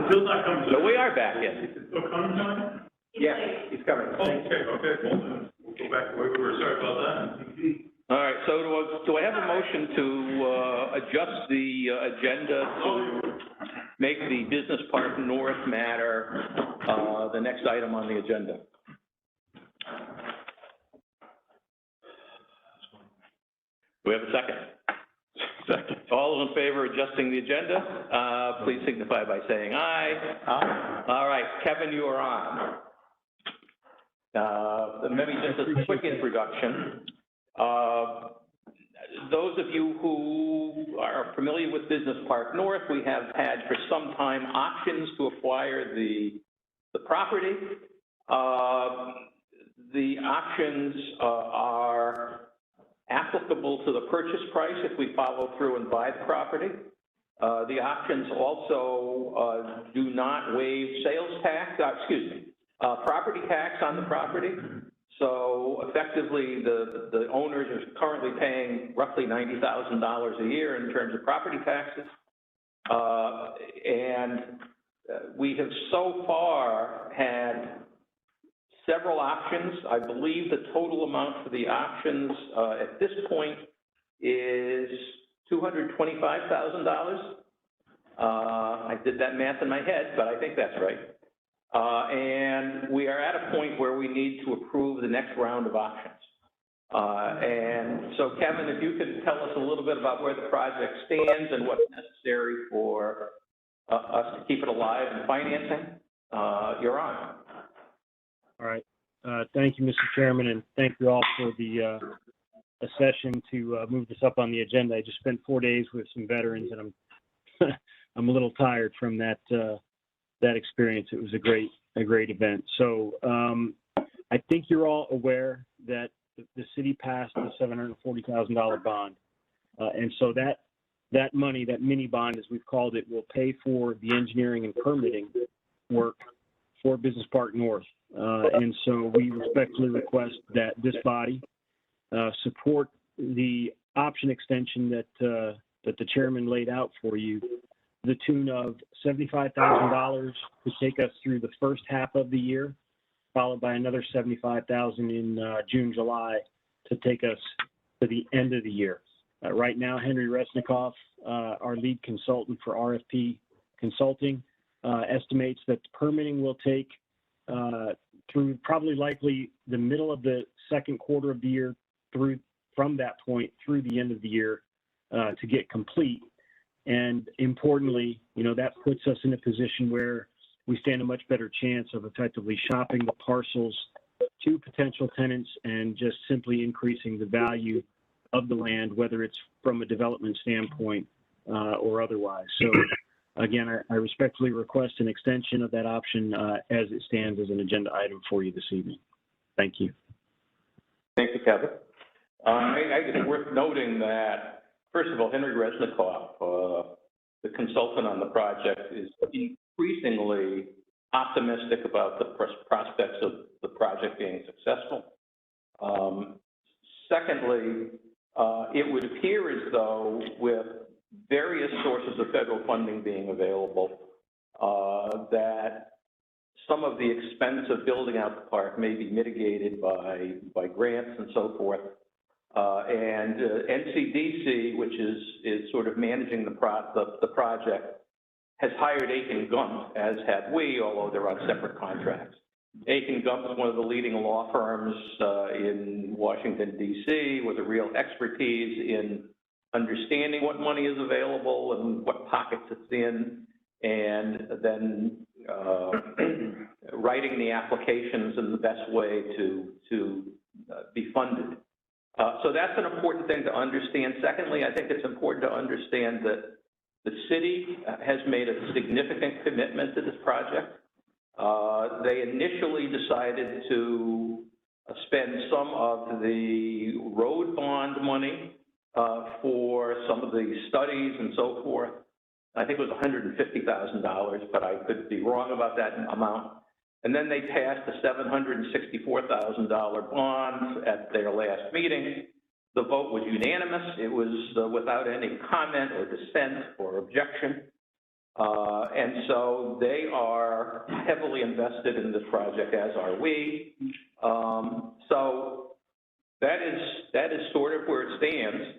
Bill's not coming. So we are back in. Is Bill coming tonight? Yeah, he's coming. Oh, okay, well, then we'll go back to where we were. Sorry about that. All right, so do I have a motion to adjust the agenda to make the Business Park North matter the next item on the agenda? Do we have a second? Second. All those in favor of adjusting the agenda, please signify by saying aye. Aye. All right, Kevin, you are on. Maybe just a quick introduction. Those of you who are familiar with Business Park North, we have had for some time options to acquire the property. The options are applicable to the purchase price if we follow through and buy the property. The options also do not waive sales tax, property tax on the property. So effectively, the owners are currently paying roughly $90,000 a year in terms of property taxes. And we have so far had several options. I believe the total amount for the options at this point is $225,000. I did that math in my head, but I think that's right. And we are at a point where we need to approve the next round of options. And so, Kevin, if you could tell us a little bit about where the project stands and what's necessary for us to keep it alive and financing, you're on. All right. Thank you, Mr. Chairman, and thank you all for the session to move this up on the agenda. I just spent 4 days with some veterans, and I'm a little tired from that experience. It was a great event. So I think you're all aware that the city passed the $740,000 bond, and so that money, that mini bond, as we've called it, will pay for the engineering and permitting work for Business Park North. And so we respectfully request that this body support the option extension that the chairman laid out for you, the tune of $75,000 to take us through the first half of the year, followed by another $75,000 in June, July to take us to the end of the year. Right now, Henry Resnikoff, our lead consultant for RFP Consulting, estimates that the permitting will take through probably likely the middle of the second quarter of the year from that point through the end of the year to get complete. And importantly, that puts us in a position where we stand a much better chance of effectively shopping the parcels to potential tenants and just simply increasing the value of the land, whether it's from a development standpoint or otherwise. So again, I respectfully request an extension of that option as it stands as an agenda item for you this evening. Thank you. Thank you, Kevin. I think it's worth noting that, first of all, Henry Resnikoff, the consultant on the project, is increasingly optimistic about the prospects of the project being successful. Secondly, it would appear as though with various sources of federal funding being available, that some of the expense of building out the park may be mitigated by grants and so forth. And NCDC, which is sort of managing the project, has hired Aiken Gump, as have we, although they're on separate contracts. Aiken Gump is one of the leading law firms in Washington, D.C., with a real expertise in understanding what money is available and what pockets it's in, and then writing the applications in the best way to be funded. So that's an important thing to understand. Secondly, I think it's important to understand that the city has made a significant commitment to this project. They initially decided to spend some of the road bond money for some of the studies and so forth. I think it was $150,000, but I could be wrong about that amount. And then they passed a $764,000 bond at their last meeting. The vote was unanimous. It was without any comment or dissent or objection. And so they are heavily invested in this project, as are we. So that is sort of where it stands.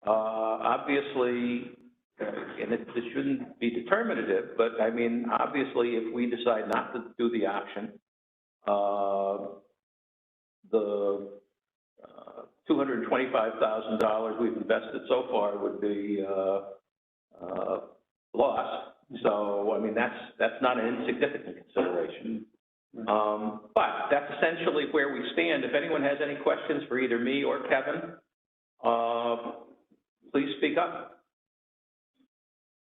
Obviously, and this shouldn't be determinative, but I mean, obviously, if we decide not to do the option, the $225,000 we've invested so far would be lost. So, I mean, that's not an insignificant consideration. But that's essentially where we stand. If anyone has any questions for either me or Kevin, please speak up.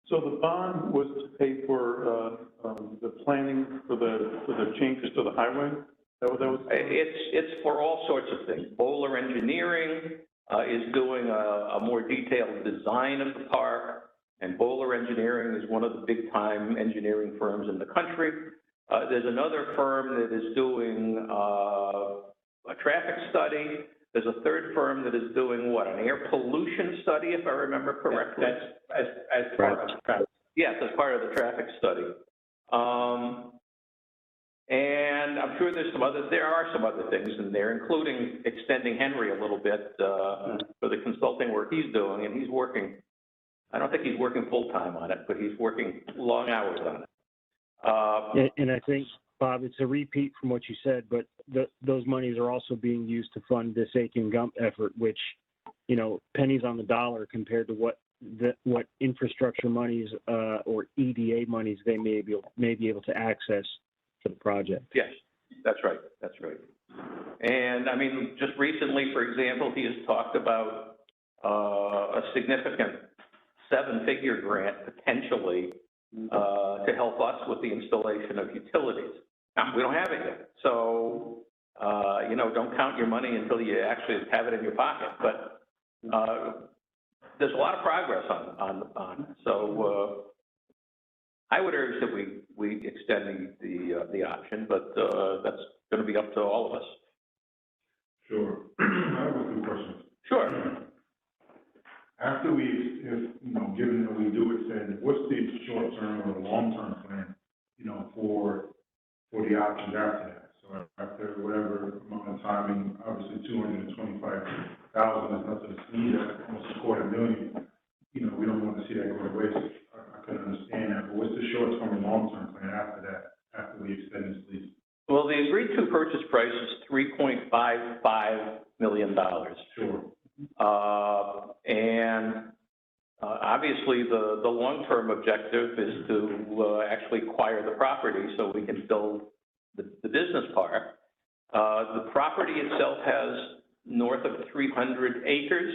So the bond was to pay for the planning for the changes to the highway? That was? It's for all sorts of things. Bowler Engineering is doing a more detailed design of the park, and Bowler Engineering is one of the big-time engineering firms in the country. There's another firm that is doing a traffic study. There's a third firm that is doing, what, an air pollution study, if I remember correctly? That's as part of the traffic. Yes, as part of the traffic study. And I'm sure there are some other things in there, including extending Henry a little bit for the consulting work he's doing, and he's working, I don't think he's working full-time on it, but he's working long hours on it. And I think, Bob, it's a repeat from what you said, but those monies are also being used to fund this Aiken Gump effort, which, you know, pennies on the dollar compared to what infrastructure monies or EDA monies they may be able to access for the project. Yes, that's right. That's right. And I mean, just recently, for example, he has talked about a significant seven-figure grant potentially to help us with the installation of utilities. Now, we don't have it yet, so you know, don't count your money until you actually have it in your pocket. But there's a lot of progress on it. So I would urge that we extend the option, but that's going to be up to all of us. Sure. I have a few questions. Sure. After given that we do extend, what's the short-term or long-term plan, for the options after that? So after whatever amount of timing, obviously $225,000 is nothing to sneeze at, almost $250,000. We don't want to see that go to waste. I can understand that, but what's the short-term and long-term plan after that, after we extend this lease? Well, the agreed-to purchase price is $3.55 million. Sure. And obviously, the long-term objective is to actually acquire the property so we can build the business park. The property itself has north of 300 acres,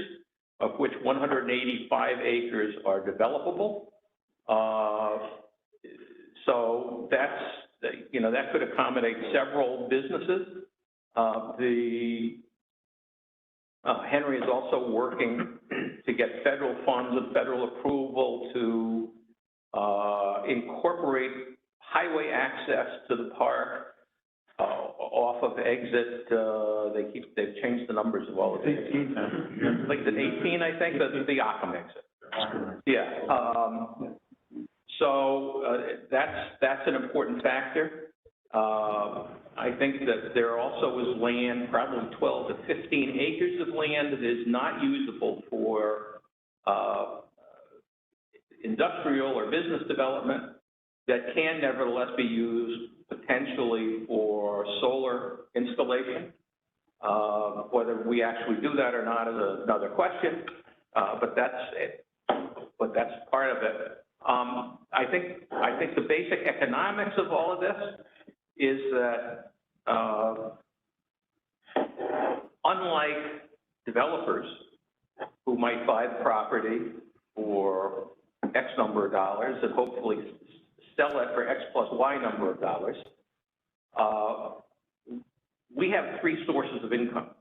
of which 185 acres are developable. So that's, that could accommodate several businesses. Henry is also working to get federal funds and federal approval to incorporate highway access to the park off of exit. They've changed the numbers of all of these. 18. Like the 18, I think, the Occam exit. Yeah. So that's an important factor. I think that there also is land, probably 12 to 15 acres of land that is not usable for industrial or business development that can nevertheless be used potentially for solar installation. Whether we actually do that or not is another question, but that's part of it. I think the basic economics of all of this is that unlike developers who might buy the property for X number of dollars and hopefully sell it for X plus Y number of dollars, we have three sources of income,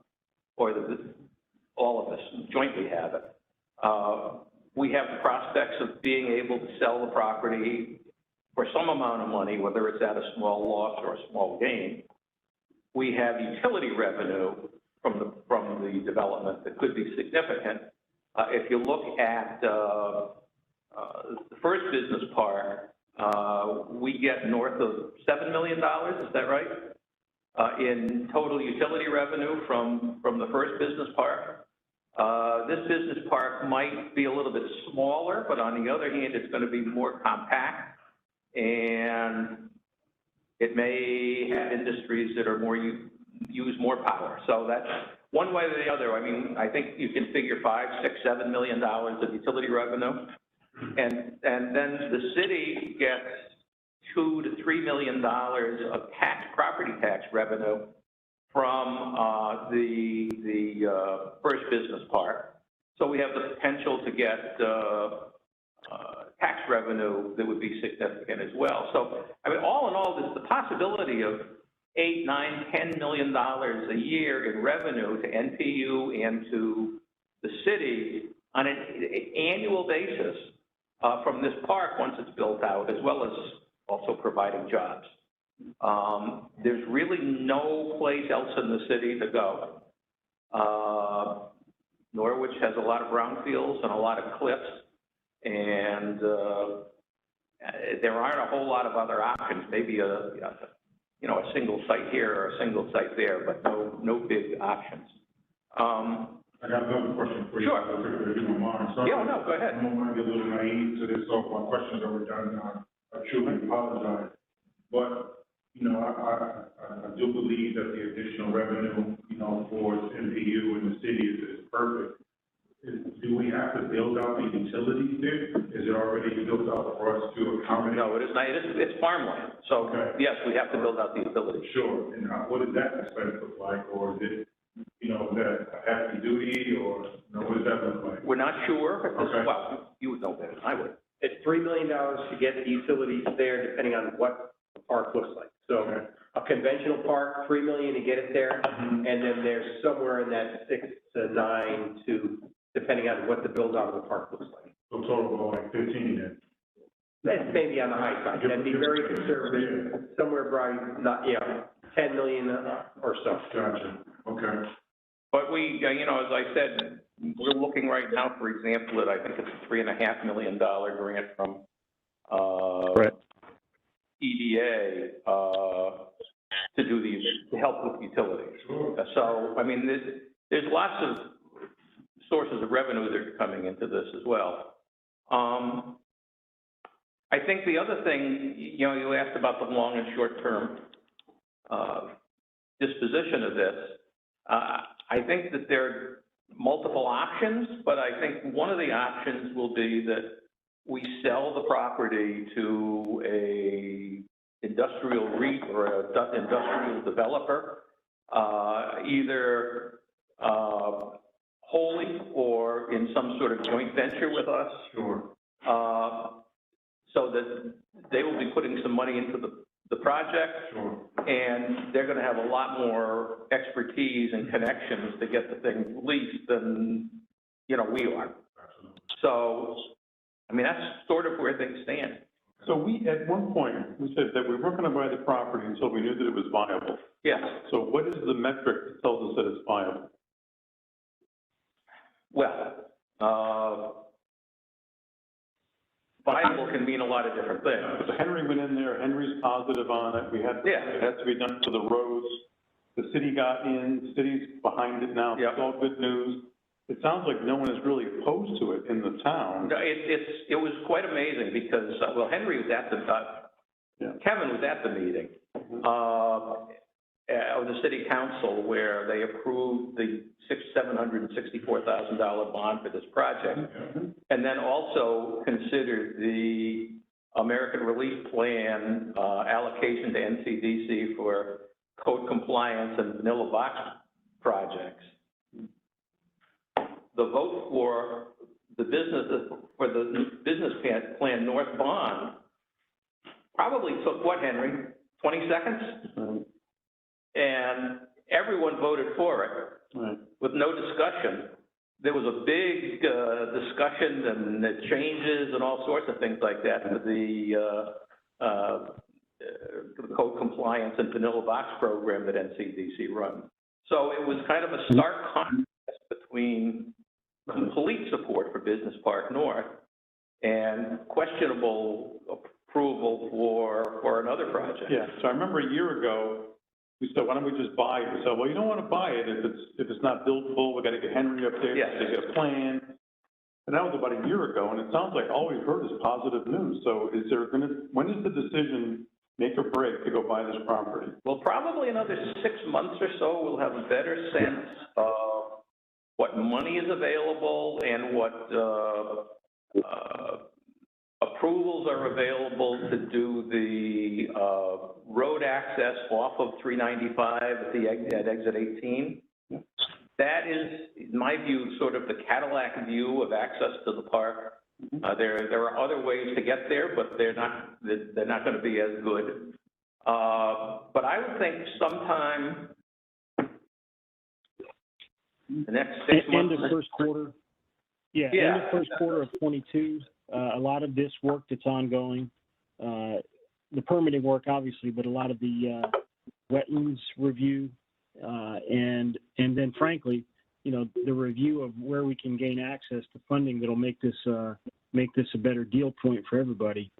or all of us jointly have it. We have the prospects of being able to sell the property for some amount of money, whether it's at a small loss or a small gain. We have utility revenue from the development that could be significant. If you look at the first business park, we get north of $7 million, is that right? In total utility revenue from the first business park. This business park might be a little bit smaller, but on the other hand, it's going to be more compact, and it may have industries that are use more power. So that's one way or the other. I mean, I think you can figure $5, $6, $7 million of utility revenue, and then the city gets $2 to $3 million of property tax revenue from the first business park. So we have the potential to get tax revenue that would be significant as well. So, I mean, all in all, there's the possibility of $8, $9, $10 million a year in revenue to NPU and to the city on an annual basis from this park once it's built out, as well as also providing jobs. There's really no place else in the city to go. Norwich has a lot of brownfields and a lot of cliffs, and there aren't a whole lot of other options. Maybe a single site here or a single site there, but no big options. I got another question for you. Sure. If you don't mind. Sorry, Yeah, no, go ahead. I might be a little naive to this, so if my questions are redundant, I truly apologize. But, I do believe that the additional revenue, for NPU and the city is perfect. Do we have to build out the utilities there? Is it already built out for us to accommodate? No, it is not. It's farmland. So, Okay. yes, we have to build out the utilities. Sure, and what does that expense look like, or is it, is that a hefty duty, or, what does that look like? We're not sure. Okay. Well, you would know better than I would. It's $3 million to get the utilities there, depending on what the park looks like. So Okay. a conventional park, $3 million to get it there, Mhm. and then there's somewhere in that 6 to 9 to, depending on what the build out of the park looks like. So total of like 15 then? That's maybe on the high side. That'd be very conservative, somewhere probably not, 10 million or so. Gotcha, okay. But we, as I said, we're looking right now, for example, at I think it's a $3.5 million grant from EDA to help with utilities. Sure. So, I mean, there's lots of sources of revenue that are coming into this as well. I think the other thing, you asked about the long and short-term disposition of this. I think that there are multiple options, but I think one of the options will be that we sell the property to a industrial REIT or an industrial developer, either wholly or in some sort of joint venture with us. Sure. So that they will be putting some money into the project. Sure. And they're going to have a lot more expertise and connections to get the thing leased than, we are. Absolutely. So, I mean, that's sort of where things stand. So at one point, we said that we weren't going to buy the property until we knew that it was viable. Yes. So what is the metric that tells us that it's viable? Well, viable can mean a lot of different things. So Henry went in there, Henry's positive on it, it has to be done for the roads. The city got in, the city's behind it now, Yep. it's all good news. It sounds like no one is really opposed to it in the town. No, it was quite amazing because, Henry was at Kevin was at the meeting of the city council where they approved the $764,000 bond for this project, and then also considered the American Relief Plan allocation to NCDC for code compliance and vanilla box projects. The vote for the business plan North Bond probably took, what, Henry, 20 seconds? Mm-hmm. And everyone voted for it. Right. With no discussion. There was a big discussion and the changes and all sorts of things like that for the code compliance and vanilla box program that NCDC runs. So it was kind of a stark contrast between complete support for Business Park North and questionable approval for another project. Yeah, so I remember a year ago, we said, why don't we just buy it? We said, well, you don't want to buy it if it's not buildable, we got to get Henry up there, Yes. to get a plan. And that was about a year ago, and it sounds like all we've heard is positive news. So is there when is the decision make or break to go buy this property? Well, probably another 6 months or so, we'll have a better sense of what money is available and what approvals are available to do the road access off of 395 at exit 18. That is, in my view, sort of the Cadillac view of access to the park. There are other ways to get there, but they're not going to be as good. But I would think sometime the next 6 months. End of first quarter. Yeah, end of first quarter of 22. A lot of this work that's ongoing, the permitting work, obviously, but a lot of the wetlands review, and then, frankly, you know, the review of where we can gain access to funding that'll make this a better deal point for everybody.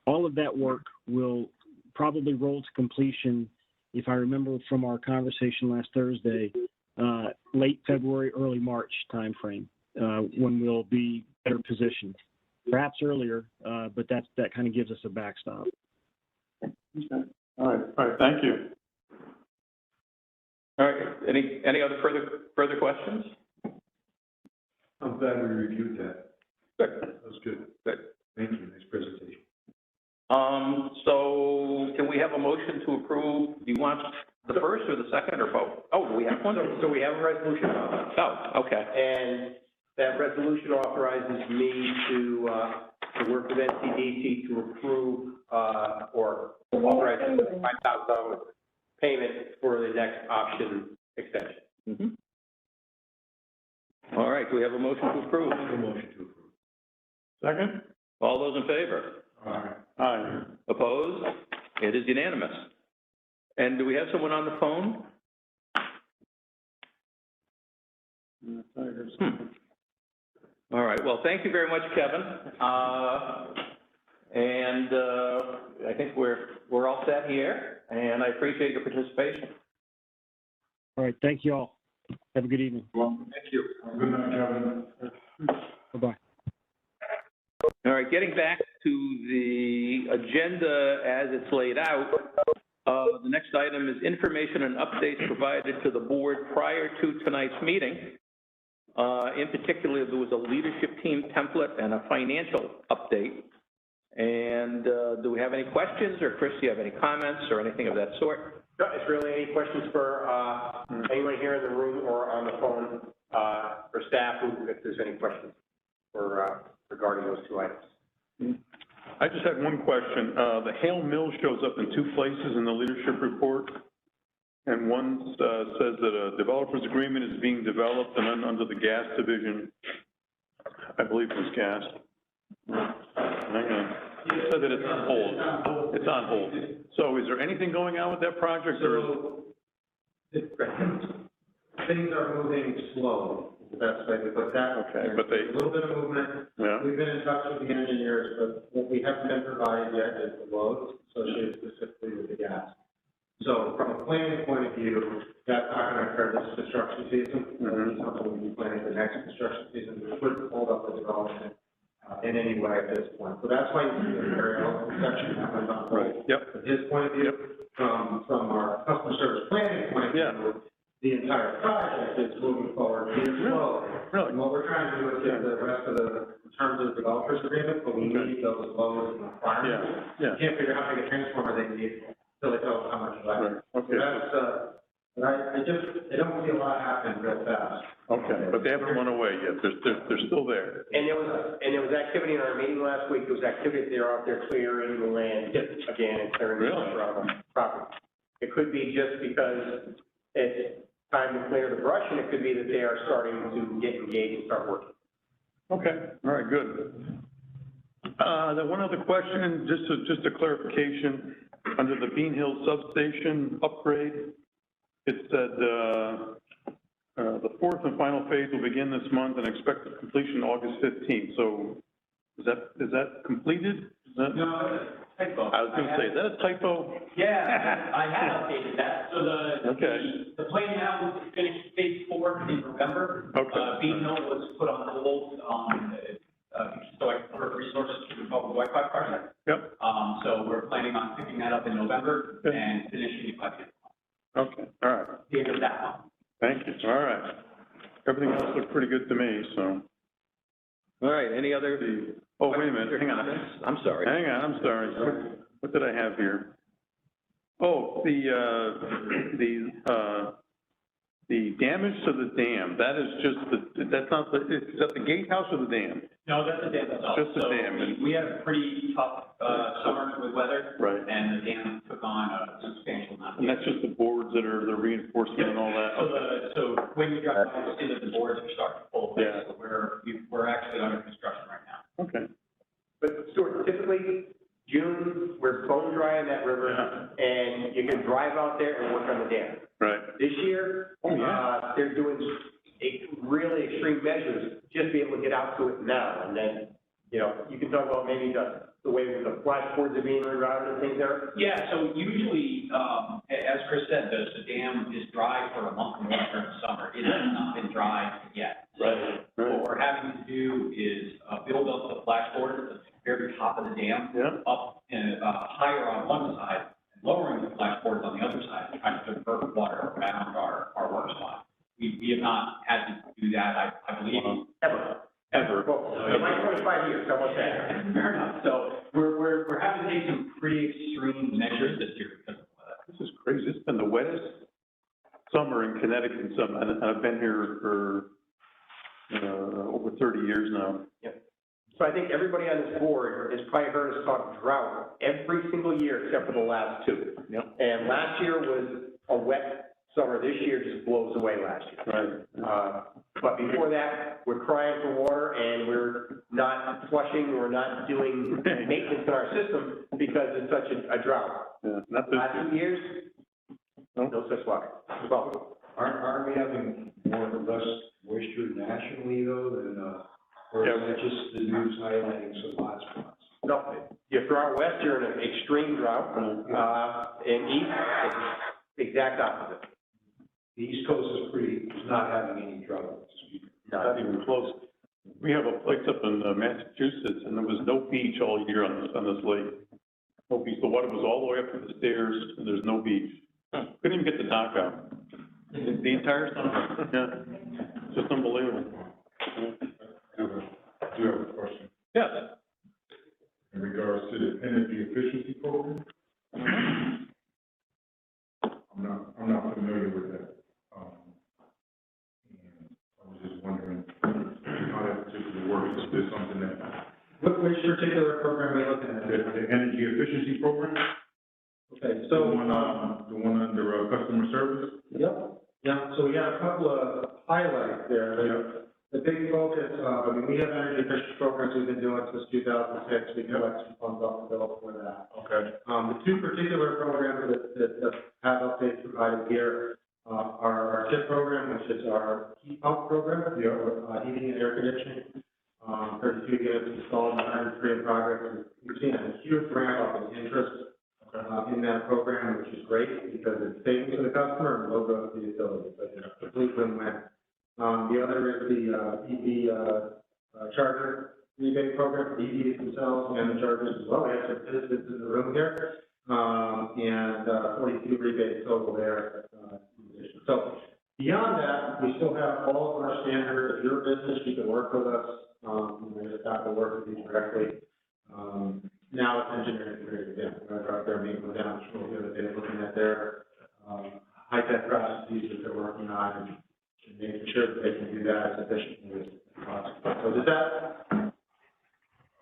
All of that work will probably roll to completion, if I remember from our conversation last Thursday, late February, early March timeframe, when we'll be better positioned. Perhaps earlier, but that kind of gives us a backstop. Okay. All right, thank you. All right, any other further questions? I'm glad we reviewed that. Good. That was good. Good. Thank you, nice presentation. So can we have a motion to approve? Do you want the first or the second or both? Oh, do we have one? So we have a resolution on that. Oh, okay. And that resolution authorizes me to work with NCDC to approve, or authorize a $5,000 payment for the next option extension. Mm-hmm. All right, do we have a motion to approve? A motion to approve. Second? All those in favor? Aye. Aye. Opposed? It is unanimous. And do we have someone on the phone? All right, well, thank you very much, Kevin. I think we're all set here, and I appreciate your participation. All right, thank you all. Have a good evening. Well, thank you. Good night, Kevin. Bye-bye. All right, getting back to the agenda as it's laid out, the next item is information and updates provided to the board prior to tonight's meeting. In particular, there was a leadership team template and a financial update. And do we have any questions, or Chris, do you have any comments or anything of that sort? No, it's really any questions for anyone here in the room or on the phone for staff, if there's any questions for regarding those two items. I just had one question. The Hale Mill shows up in two places in the leadership report. And one says that a developer's agreement is being developed, and then under the gas division, I believe it was gas. Hang on. It said that it's on hold. It's on hold. So is there anything going on with that project, or is Things are moving slow, is the best way to put that. Okay, but There's a little bit of movement. Yeah. We've been in touch with the engineers, but what we haven't been provided yet is the loads associated specifically with the gas. So from a planning point of view, that's not going to occur this construction season. It's something we'll be planning for next construction season. We wouldn't hold up the development in any way at this point. So that's why you see the very elegant section that was on hold. Right, yep. From his point of view, from our customer service planning point of view, the entire project is moving forward slow. Really? And what we're trying to do is get the rest of the terms of the developer's agreement, but we need those loads and requirements. Yeah. We can't figure out how big a transformer they need until they tell us how much left. Right, okay. So that's, but I don't see a lot happening real fast. Okay, but they haven't run away yet. They're still there. And there was activity in our meeting last week. There was activity, they were out there clearing the land again and clearing the stuff around the property. It could be just because it's time to clear the brush, and it could be that they are starting to get engaged and start working. Okay, all right, good. Then one other question, just a clarification. Under the Bean Hill substation upgrade, it said the fourth and final phase will begin this month and expected completion August 15th. So is that completed? No, typo. I was gonna say, is that a typo? Yeah, I had updated that, so the plan now was to finish phase 4 in November. Okay. Being Hill was put on hold, so I could put resources to the public Wi-Fi project. Yep. So we're planning on picking that up in November and finishing it by Okay, all right. the end of that month. Thank you. All right. Everything else looked pretty good to me, so. All right, any other? Oh, wait a minute, hang on. I'm sorry. Hang on, I'm sorry. What did I have here? Oh, the damage to the dam, that is just that's not is that the gatehouse or the dam? No, that's the dam itself. Just the So dam. We had a pretty tough, summer with weather. Right. And the dam took on a substantial amount of. And that's just the boards that are the reinforcement and all that? So when you drive by, you'll see that the boards are starting to pull away. Yeah. So we're actually under construction right now. Okay. But Stuart, typically, June, we're bone dry in that river, and you can drive out there and work on the dam. Right. This year, they're doing really extreme measures, just to be able to get out to it now, and then, you know, you can talk about maybe the way the flashboards are being rerouted and things there. Yeah, so usually, as Chris said, the dam is dry for a month and a half during the summer. It has not been dry yet. So what we're having to do is build up the flashboard at the very top of the dam, up and higher on one side, and lowering the flashboards on the other side, trying to divert water around our work spot. We have not had to do that, I believe. Ever. Well, like 25 years, how about that? Fair enough. So we're having to take some pretty extreme measures this year because of that. This is crazy. It's been the wettest summer in Connecticut, and I've been here for over 30 years now. Yep. So I think everybody on this board has probably heard us talk drought every single year except for the last 2. Yep. And last year was a wet summer. This year just blows away last year. Right. But before that, we're crying for water, and we're not flushing, we're not doing maintenance in our system because it's such a drought. Yeah, not this Last 2 years, no such luck. Well, Aren't we having more or less moisture nationally though than, or is that just the news highlighting some hotspots? no, if you're out west, you're in an extreme drought. In east, it's the exact opposite. The East Coast is not having any trouble. Not even close. We have a place up in Massachusetts, and there was no beach all year on this lake. No beach. The water was all the way up to the stairs, and there's no beach. Couldn't even get the dock out. The entire summer. Yeah. Just unbelievable. I do have a question. Yes. In regards to the energy efficiency program? I'm not familiar with that. And I was just wondering how that particularly works. Is this something that, Which particular program are we looking at? the energy efficiency program? Okay, The so, one under customer service? yep, yeah, so we have a couple of highlights there. The big focus, we have energy efficiency programs we've been doing since 2006. We collect some funds off the bill for that. Okay. The 2 particular programs that have updates provided here are our TIP program, which is our heat pump program, heating and air conditioning. 32 units installed, 103 in progress. We've seen a huge ramp up in interest in that program, which is great because it's savings to the customer and low growth to the utility. So it's a complete win-win. The other is the EV charger rebate program for EVs themselves and the chargers as well. We have some participants in the room here, and 42 rebates total there. So beyond that, we still have all of our standard. If you're a business, you can work with us. We just have to work with you directly. Now it's engineering period again. We're out there meeting with them, the other day, looking at their high-tech processes that they're working on and making sure that they can do that as efficiently as possible. So does that?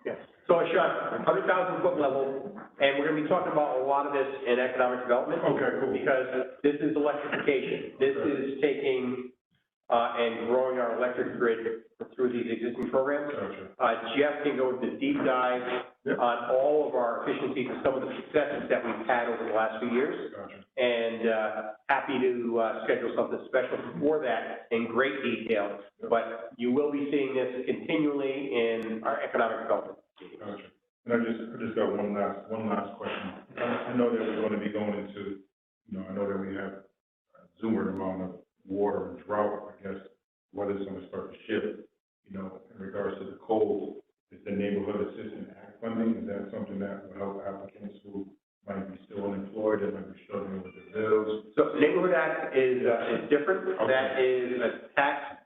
Yeah. So I shot 100,000 foot level, and we're gonna be talking about a lot of this in economic development. Okay, cool. Because this is electrification. This is taking, and growing our electric grid through these existing programs. Gotcha. Jeff can go into deep dive on all of our efficiencies and some of the successes that we've had over the last few years. Gotcha. And happy to schedule something special for that in great detail. But you will be seeing this continually in our economic development. Gotcha. And I just got one last question. I know that we're gonna be going into, I know that we have a exuberant amount of water and drought, I guess, weather's gonna start to shift, in regards to the cold. Is the Neighborhood Assistance Act funding, is that something that will help applicants who might be still unemployed, that might be struggling with their bills? So Neighborhood Act is different. Okay. That is a tax,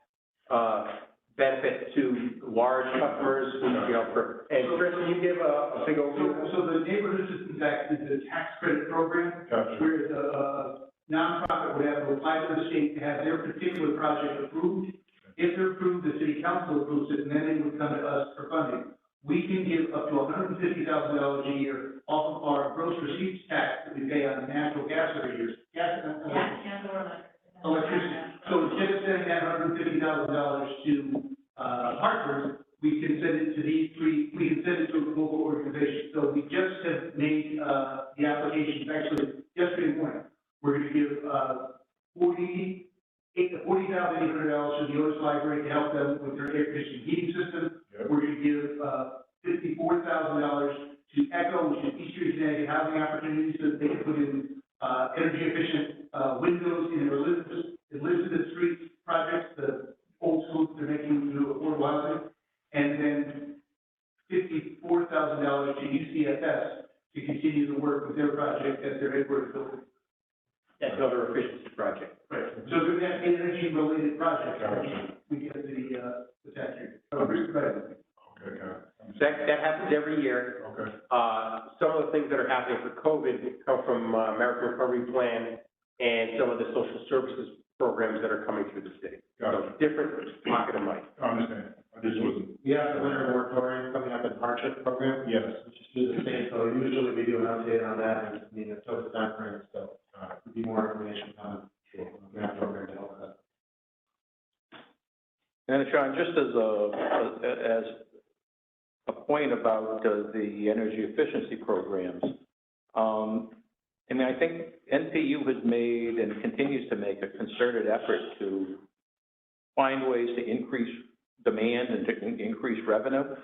benefit to large customers, and Chris, can you give a big overview? So the Neighborhood Assistance Act is a tax credit program, Gotcha. where the nonprofit would have to apply to the state to have their particular project approved. If they're approved, the city council approves it, and then they would come to us for funding. We can give up to $150,000 a year off of our gross receipts tax that we pay on natural gas every year. Electricity. So instead of sending that $150,000 to Hartford, we can send it to these three, we can send it to a local organization. So we just have made the applications, actually, yesterday morning. We're going to give $40,800 to the Otis Library to help them with their air conditioning heating system. Yep. We're going to give $54,000 to ECHO, which is Eastern Connecticut Housing Opportunities, so that they can put in energy efficient windows in their Elizabeth Street projects, the old schools they're making into affordable housing. And then $54,000 to UCFS to continue the work with their project at their headquarters building. That's another efficiency project. Right. So they're that energy-related project, we get the tax credit. Okay, got it. That happens every year. Okay. Some of the things that are happening for COVID come from American Recovery Plan and some of the social services programs that are coming through the state. Got So it. different pocket of money. I understand. I just wasn't. We have the winter moratorium coming up in hardship program. Yes. Which is through the state, so usually we do an update on that, and I mean, it's over time frame, so, there'd be more information on that program to help that. And Sean, just as a point about the energy efficiency programs, I think NPU has made and continues to make a concerted effort to find ways to increase demand and to increase revenue.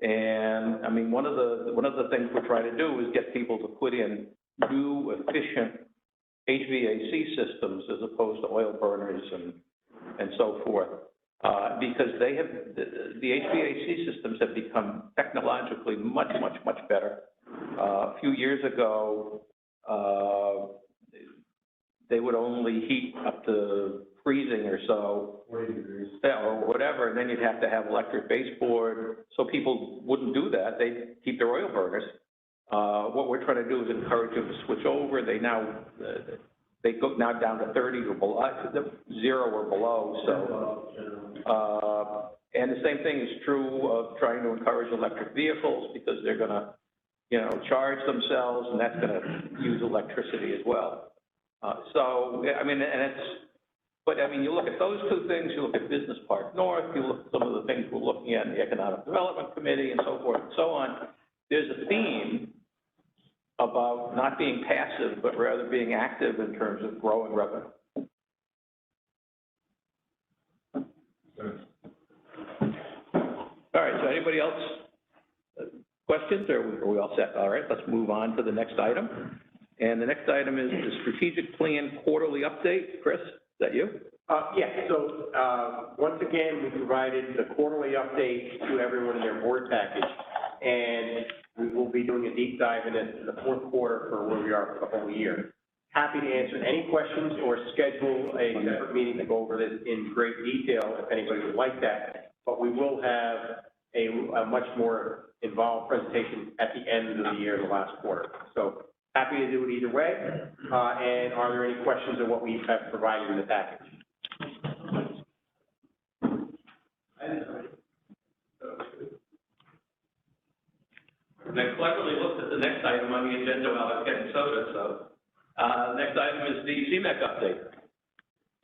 And I mean, one of the things we're trying to do is get people to put in new efficient HVAC systems as opposed to oil burners and so forth. Because the HVAC systems have become technologically much better. A few years ago, they would only heat up to freezing or so, 40 degrees. or whatever, and then you'd have to have electric baseboard. So people wouldn't do that. They'd keep their oil burners. What we're trying to do is encourage them to switch over. They go now down to 30 or below, 0 or below. So, and the same thing is true of trying to encourage electric vehicles because they're going to, charge themselves, and that's going to use electricity as well. So, I mean, you look at those two things, you look at Business Park North, you look at some of the things we're looking at in the Economic Development Committee and so forth and so on. There's a theme about not being passive, but rather being active in terms of growing revenue. All right, so anybody else? Questions, or are we all set? All right, let's move on to the next item. And the next item is the strategic plan quarterly update. Chris, is that you? Yeah, so once again, we provided the quarterly update to everyone in their board package, and we will be doing a deep dive into the fourth quarter for where we are for the whole year. Happy to answer any questions or schedule a separate meeting to go over this in great detail if anybody would like that. But we will have a much more involved presentation at the end of the year, the last quarter. So happy to do it either way. And are there any questions on what we have provided in the package? I cleverly looked at the next item on the agenda while I was getting soda, so next item is the CMEC update.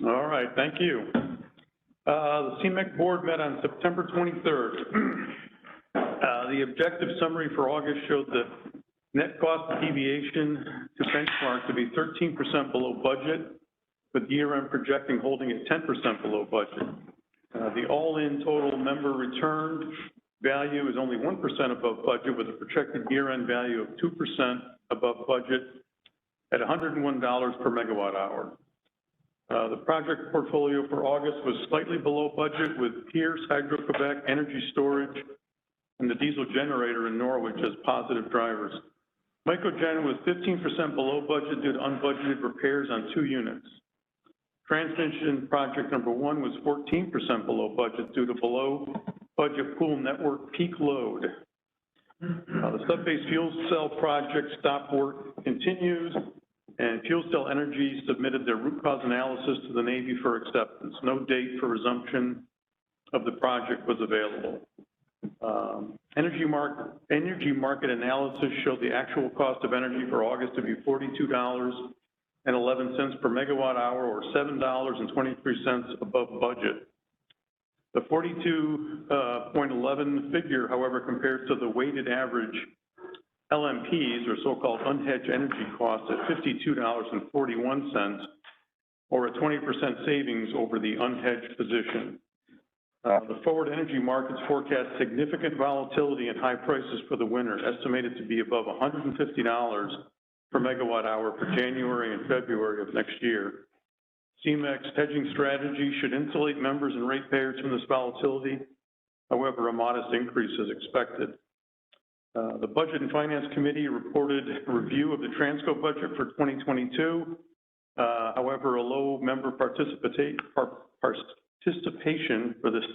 All right, thank you. The CMEC board met on September 23rd. The objective summary for August showed the net cost deviation to benchmark to be 13% below budget, with year-end projecting holding at 10% below budget. The all-in total member return value is only 1% above budget, with a projected year-end value of 2% above budget at $101 per megawatt hour. The project portfolio for August was slightly below budget, with Pierce, Hydro-Quebec, energy storage, and the diesel generator in Norwich as positive drivers. Microgen was 15% below budget due to unbudgeted repairs on 2 units. Transmission project number 1 was 14% below budget due to below budget pool network peak load. The sub-base fuel cell project stop work continues, and Fuel Cell Energy submitted their root cause analysis to the Navy for acceptance. No date for resumption of the project was available. Energy market analysis showed the actual cost of energy for August to be $42.11 per megawatt hour, or $7.23 above budget. The 42.11 figure, however, compares to the weighted average LMPs, or so-called unhedged energy costs, at $52.41, or a 20% savings over the unhedged position. The forward energy markets forecast significant volatility and high prices for the winter, estimated to be above $150 per megawatt hour for January and February of next year. CMEX's hedging strategy should insulate members and ratepayers from this volatility. However, a modest increase is expected. The Budget and Finance Committee reported a review of the Transco budget for 2022. However, a low member participation for this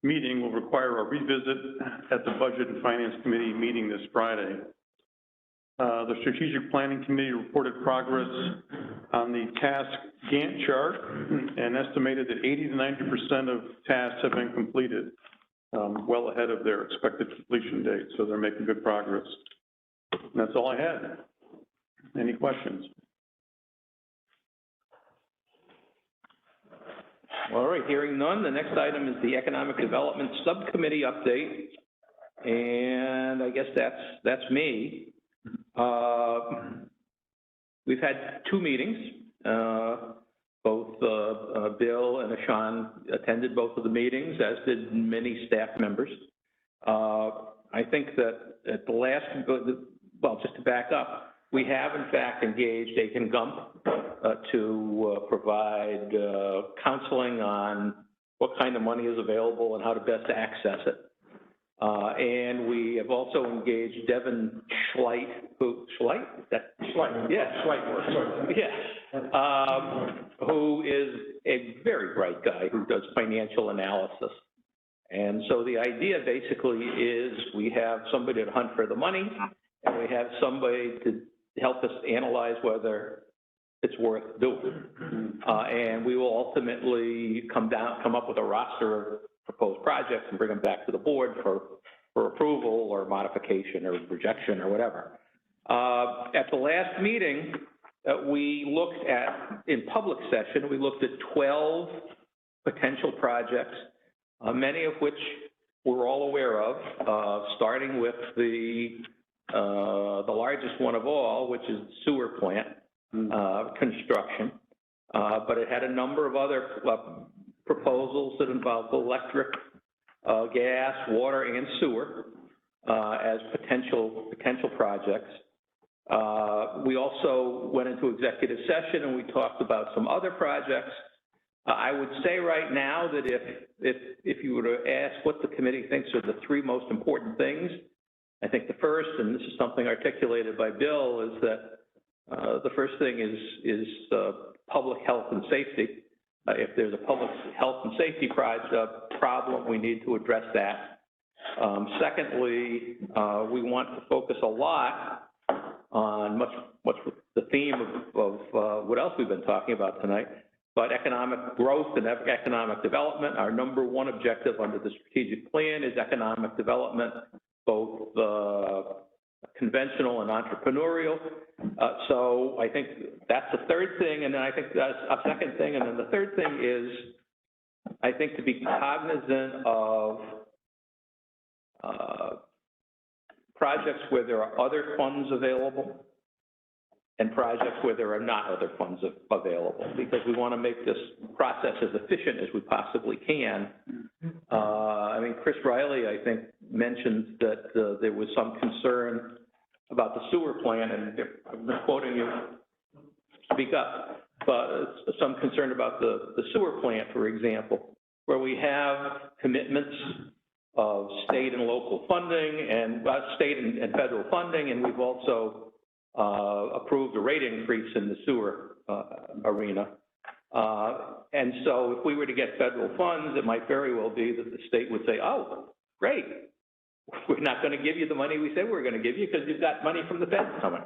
meeting will require a revisit at the Budget and Finance Committee meeting this Friday. The Strategic Planning Committee reported progress on the task Gantt chart and estimated that 80 to 90% of tasks have been completed, well ahead of their expected completion date, so they're making good progress. And that's all I had. Any questions? All right, hearing none, the next item is the Economic Development Subcommittee update, and I guess that's me. We've had 2 meetings. Both Bill and Ashan attended both of the meetings, as did many staff members. I think that at the last, well, just to back up, we have in fact engaged Aiken Gump to provide counseling on what kind of money is available and how to best access it. And we have also engaged Devin Schleit, who is a very bright guy who does financial analysis. And so the idea basically is we have somebody to hunt for the money, and we have somebody to help us analyze whether it's worth doing. And we will ultimately come up with a roster of proposed projects and bring them back to the board for approval or modification or rejection or whatever. At the last meeting, we looked at, in public session, we looked at 12 potential projects, many of which we're all aware of, starting with the largest one of all, which is the sewer plant construction. But it had a number of other proposals that involved electric, gas, water, and sewer as potential projects. We also went into executive session and we talked about some other projects. I would say right now that if you were to ask what the committee thinks are the 3 most important things, I think the first, and this is something articulated by Bill, is that the first thing is public health and safety. If there's a public health and safety problem, we need to address that. Secondly, we want to focus a lot on much the theme of what else we've been talking about tonight, but economic growth and economic development. Our number 1 objective under the strategic plan is economic development, both conventional and entrepreneurial. So I think that's the third thing, and then I think that's a second thing, and then the third thing is, I think, to be cognizant of projects where there are other funds available and projects where there are not other funds available, because we want to make this process as efficient as we possibly can. I mean, Chris Riley, I think, mentioned that there was some concern about the sewer plant, and if I'm quoting you, speak up, but some concern about the sewer plant, for example, where we have commitments of state and local funding and state and federal funding, and we've also approved a rate increase in the sewer arena. And so if we were to get federal funds, it might very well be that the state would say, oh, great, we're not going to give you the money we said we were going to give you because you've got money from the feds coming.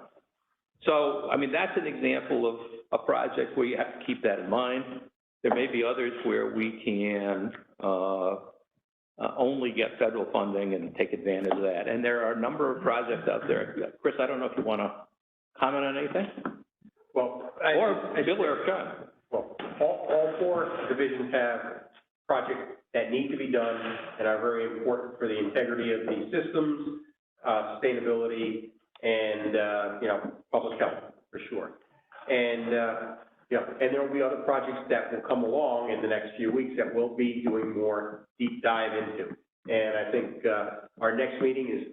So, I mean, that's an example of a project where you have to keep that in mind. There may be others where we can only get federal funding and take advantage of that. And there are a number of projects out there. Chris, I don't know if you want to comment on anything? Well, Or Bill or John? Well, all four divisions have projects that need to be done and are very important for the integrity of the systems, sustainability, and, you know, public health, for sure. And, you know, and there will be other projects that will come along in the next few weeks that we'll be doing more deep dive into. And I think our next meeting is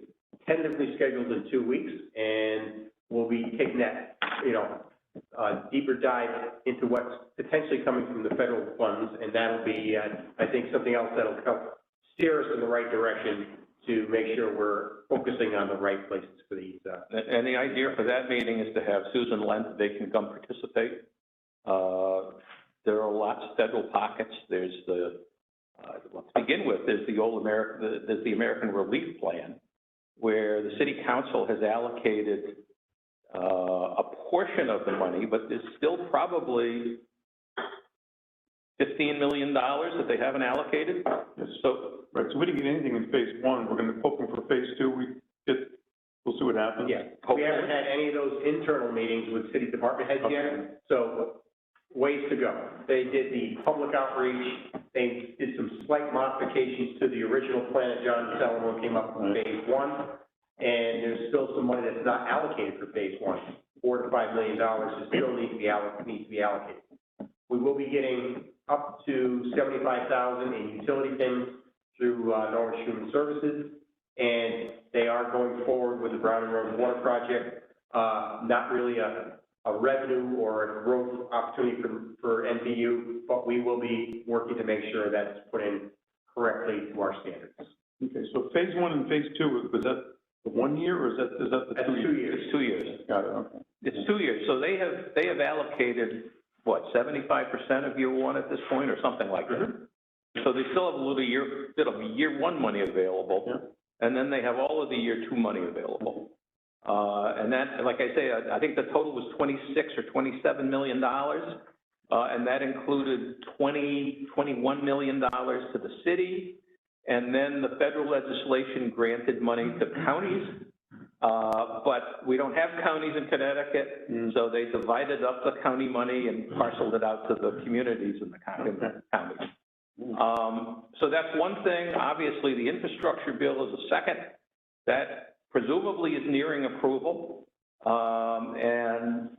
tentatively scheduled in 2 weeks, and we'll be taking that, you know, deeper dive into what's potentially coming from the federal funds, and that'll be, I think, something else that'll help steer us in the right direction to make sure we're focusing on the right places for these. And the idea for that meeting is to have Susan Lent, they can come participate. There are lots of federal pockets. There's the, let's begin with, there's the American Relief Plan, where the city council has allocated a portion of the money, but there's still probably $15 million that they haven't allocated. So, right, so we didn't get anything in phase one. We're going to hoping for phase two. We'll see what happens. Yeah, we haven't had any of those internal meetings with city department heads yet, so ways to go. They did the public outreach. They did some slight modifications to the original plan that John Salomon came up with phase one. And there's still some money that's not allocated for phase one. $4 to $5 million that still needs to be allocated. We will be getting up to $75,000 in utility payments through Norwich Human Services, and they are going forward with the Brown and Road Water Project. Not really a revenue or a growth opportunity for NPU, but we will be working to make sure that's put in correctly to our standards. Okay, so phase one and phase two, was that 1 year, or is that the 2 years? 2 years. It's 2 years. Got it, okay. It's 2 years. So they have allocated, what, 75% of year one at this point, or something like that? Mm-hmm. So they still have a little bit of year one money available, yeah. And then they have all of the year two money available. And that, like I say, I think the total was $26 or $27 million, and that included $21 million to the city. And then the federal legislation granted money to counties, but we don't have counties in Connecticut, so they divided up the county money and parceled it out to the communities in the counties. So that's one thing. Obviously, the infrastructure bill is a second. That presumably is nearing approval. And,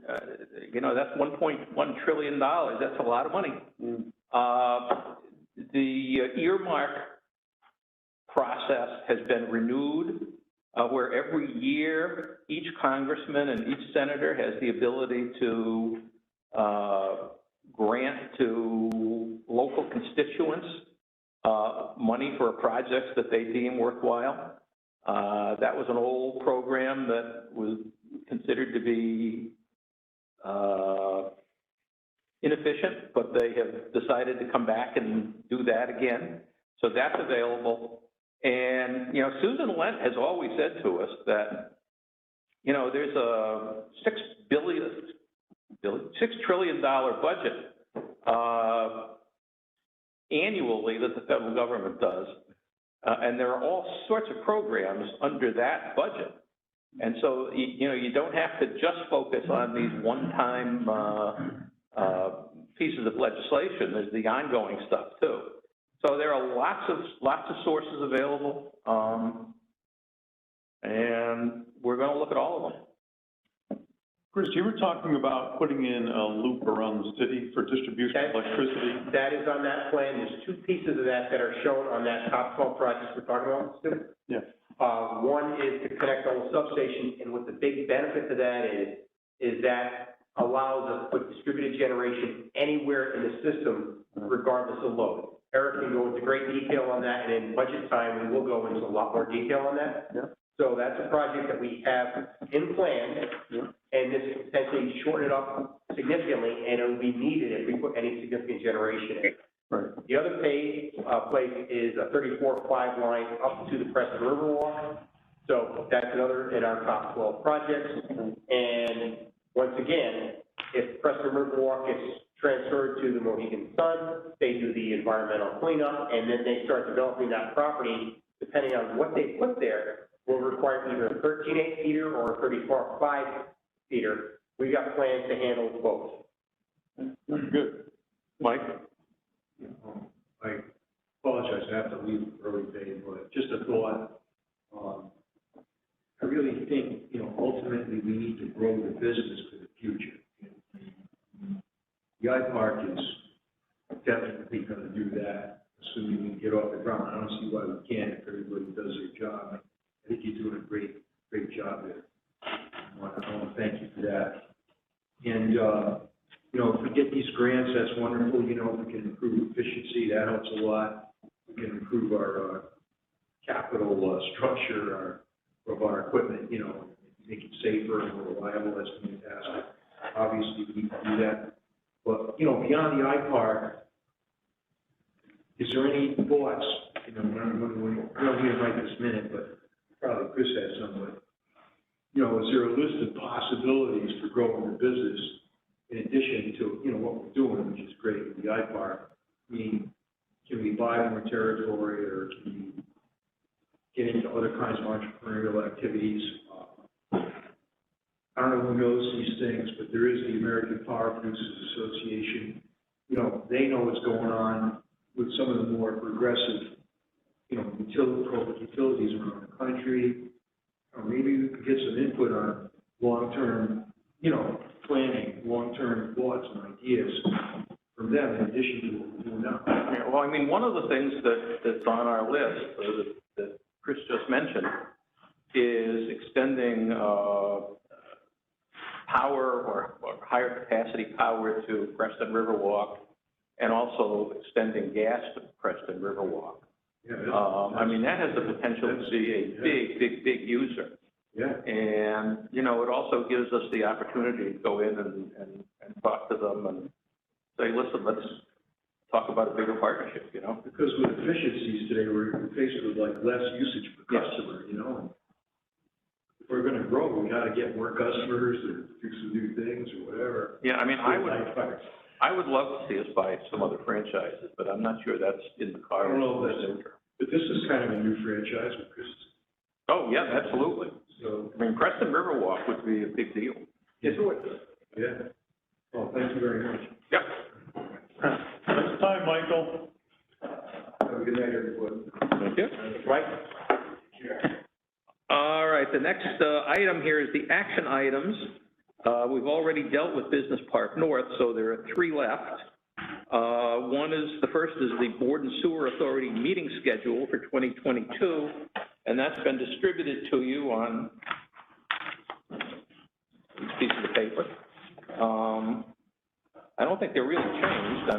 you know, that's $1.1 trillion. That's a lot of money. The earmark process has been renewed, where every year each congressman and each senator has the ability to grant to local constituents money for projects that they deem worthwhile. That was an old program that was considered to be inefficient, but they have decided to come back and do that again. So that's available. And, you know, Susan Lent has always said to us that, you know, there's a $6 trillion budget annually that the federal government does. And there are all sorts of programs under that budget. And so, you know, you don't have to just focus on these one-time pieces of legislation. There's the ongoing stuff, too. So there are lots of sources available, and we're going to look at all of them. Chris, you were talking about putting in a loop around the city for distribution of electricity. That is on that plan. There's two pieces of that are shown on that top 12 projects we're talking about, Stu. Yeah. One is to connect all the substations, and what the big benefit to that is that allows us to put distributed generation anywhere in the system regardless of load. Eric can go into great detail on that, and in budget time, we will go into a lot more detail on that. Yeah. So that's a project that we have in plan, and this will potentially shorten it up significantly, and it will be needed if we put any significant generation in. Right. The other place is a 34-5 line up to the Preston Riverwalk. So that's another in our top 12 projects. And once again, if Preston Riverwalk gets transferred to the Mohegan Sun, they do the environmental cleanup, and then they start developing that property, depending on what they put there, will require either a 13.8 feeder or a 34-5 feeder. We've got plans to handle both. Good. Mike? I apologize, I have to leave early today, but just a thought. I really think, ultimately we need to grow the business for the future. The iPark is definitely going to do that, assuming we can get off the ground. I don't see why we can't if everybody does their job. I think you're doing a great job there. I want to thank you for that. And, if we get these grants, that's wonderful. If we can improve efficiency, that helps a lot. We can improve our capital structure of our equipment, make it safer and more reliable. That's fantastic. Obviously, we need to do that. But, beyond the iPark, is there any thoughts, we don't need it right this minute, but probably Chris has some, but, is there a list of possibilities for growing the business in addition to, what we're doing, which is great with the iPark? I mean, can we buy more territory, or can we get into other kinds of entrepreneurial activities? I don't know who knows these things, but there is the American Power Producers Association. They know what's going on with some of the more progressive, public utilities around the country. Or maybe we could get some input on long-term, planning, long-term thoughts and ideas from them in addition to what we're doing now. Yeah, well, one of the things that's on our list that Chris just mentioned is extending power or higher capacity power to Preston Riverwalk, and also extending gas to Preston Riverwalk. Yeah, that has the potential to be a big user. Yeah. And, it also gives us the opportunity to go in and talk to them and say, listen, let's talk about a bigger partnership, Because with efficiencies today, we're faced with less usage per customer, and if we're going to grow, we got to get more customers or do some new things or whatever. Yeah, I would love to see us buy some other franchises, but I'm not sure that's in the cards. I don't know if that's, but this is kind of a new franchise with Chris. Oh, yeah, absolutely. So, Preston Riverwalk would be a big deal. Yes, it would. Yeah. Well, thank you very much. Yep. It's time, Michael. Have a good night, everybody. Thank you. Right? All right, the next item here is the action items. We've already dealt with Business Park North, so there are 3 left. The first is the Board and Sewer Authority meeting schedule for 2022, and that's been distributed to you on these pieces of paper. I don't think they're really changed.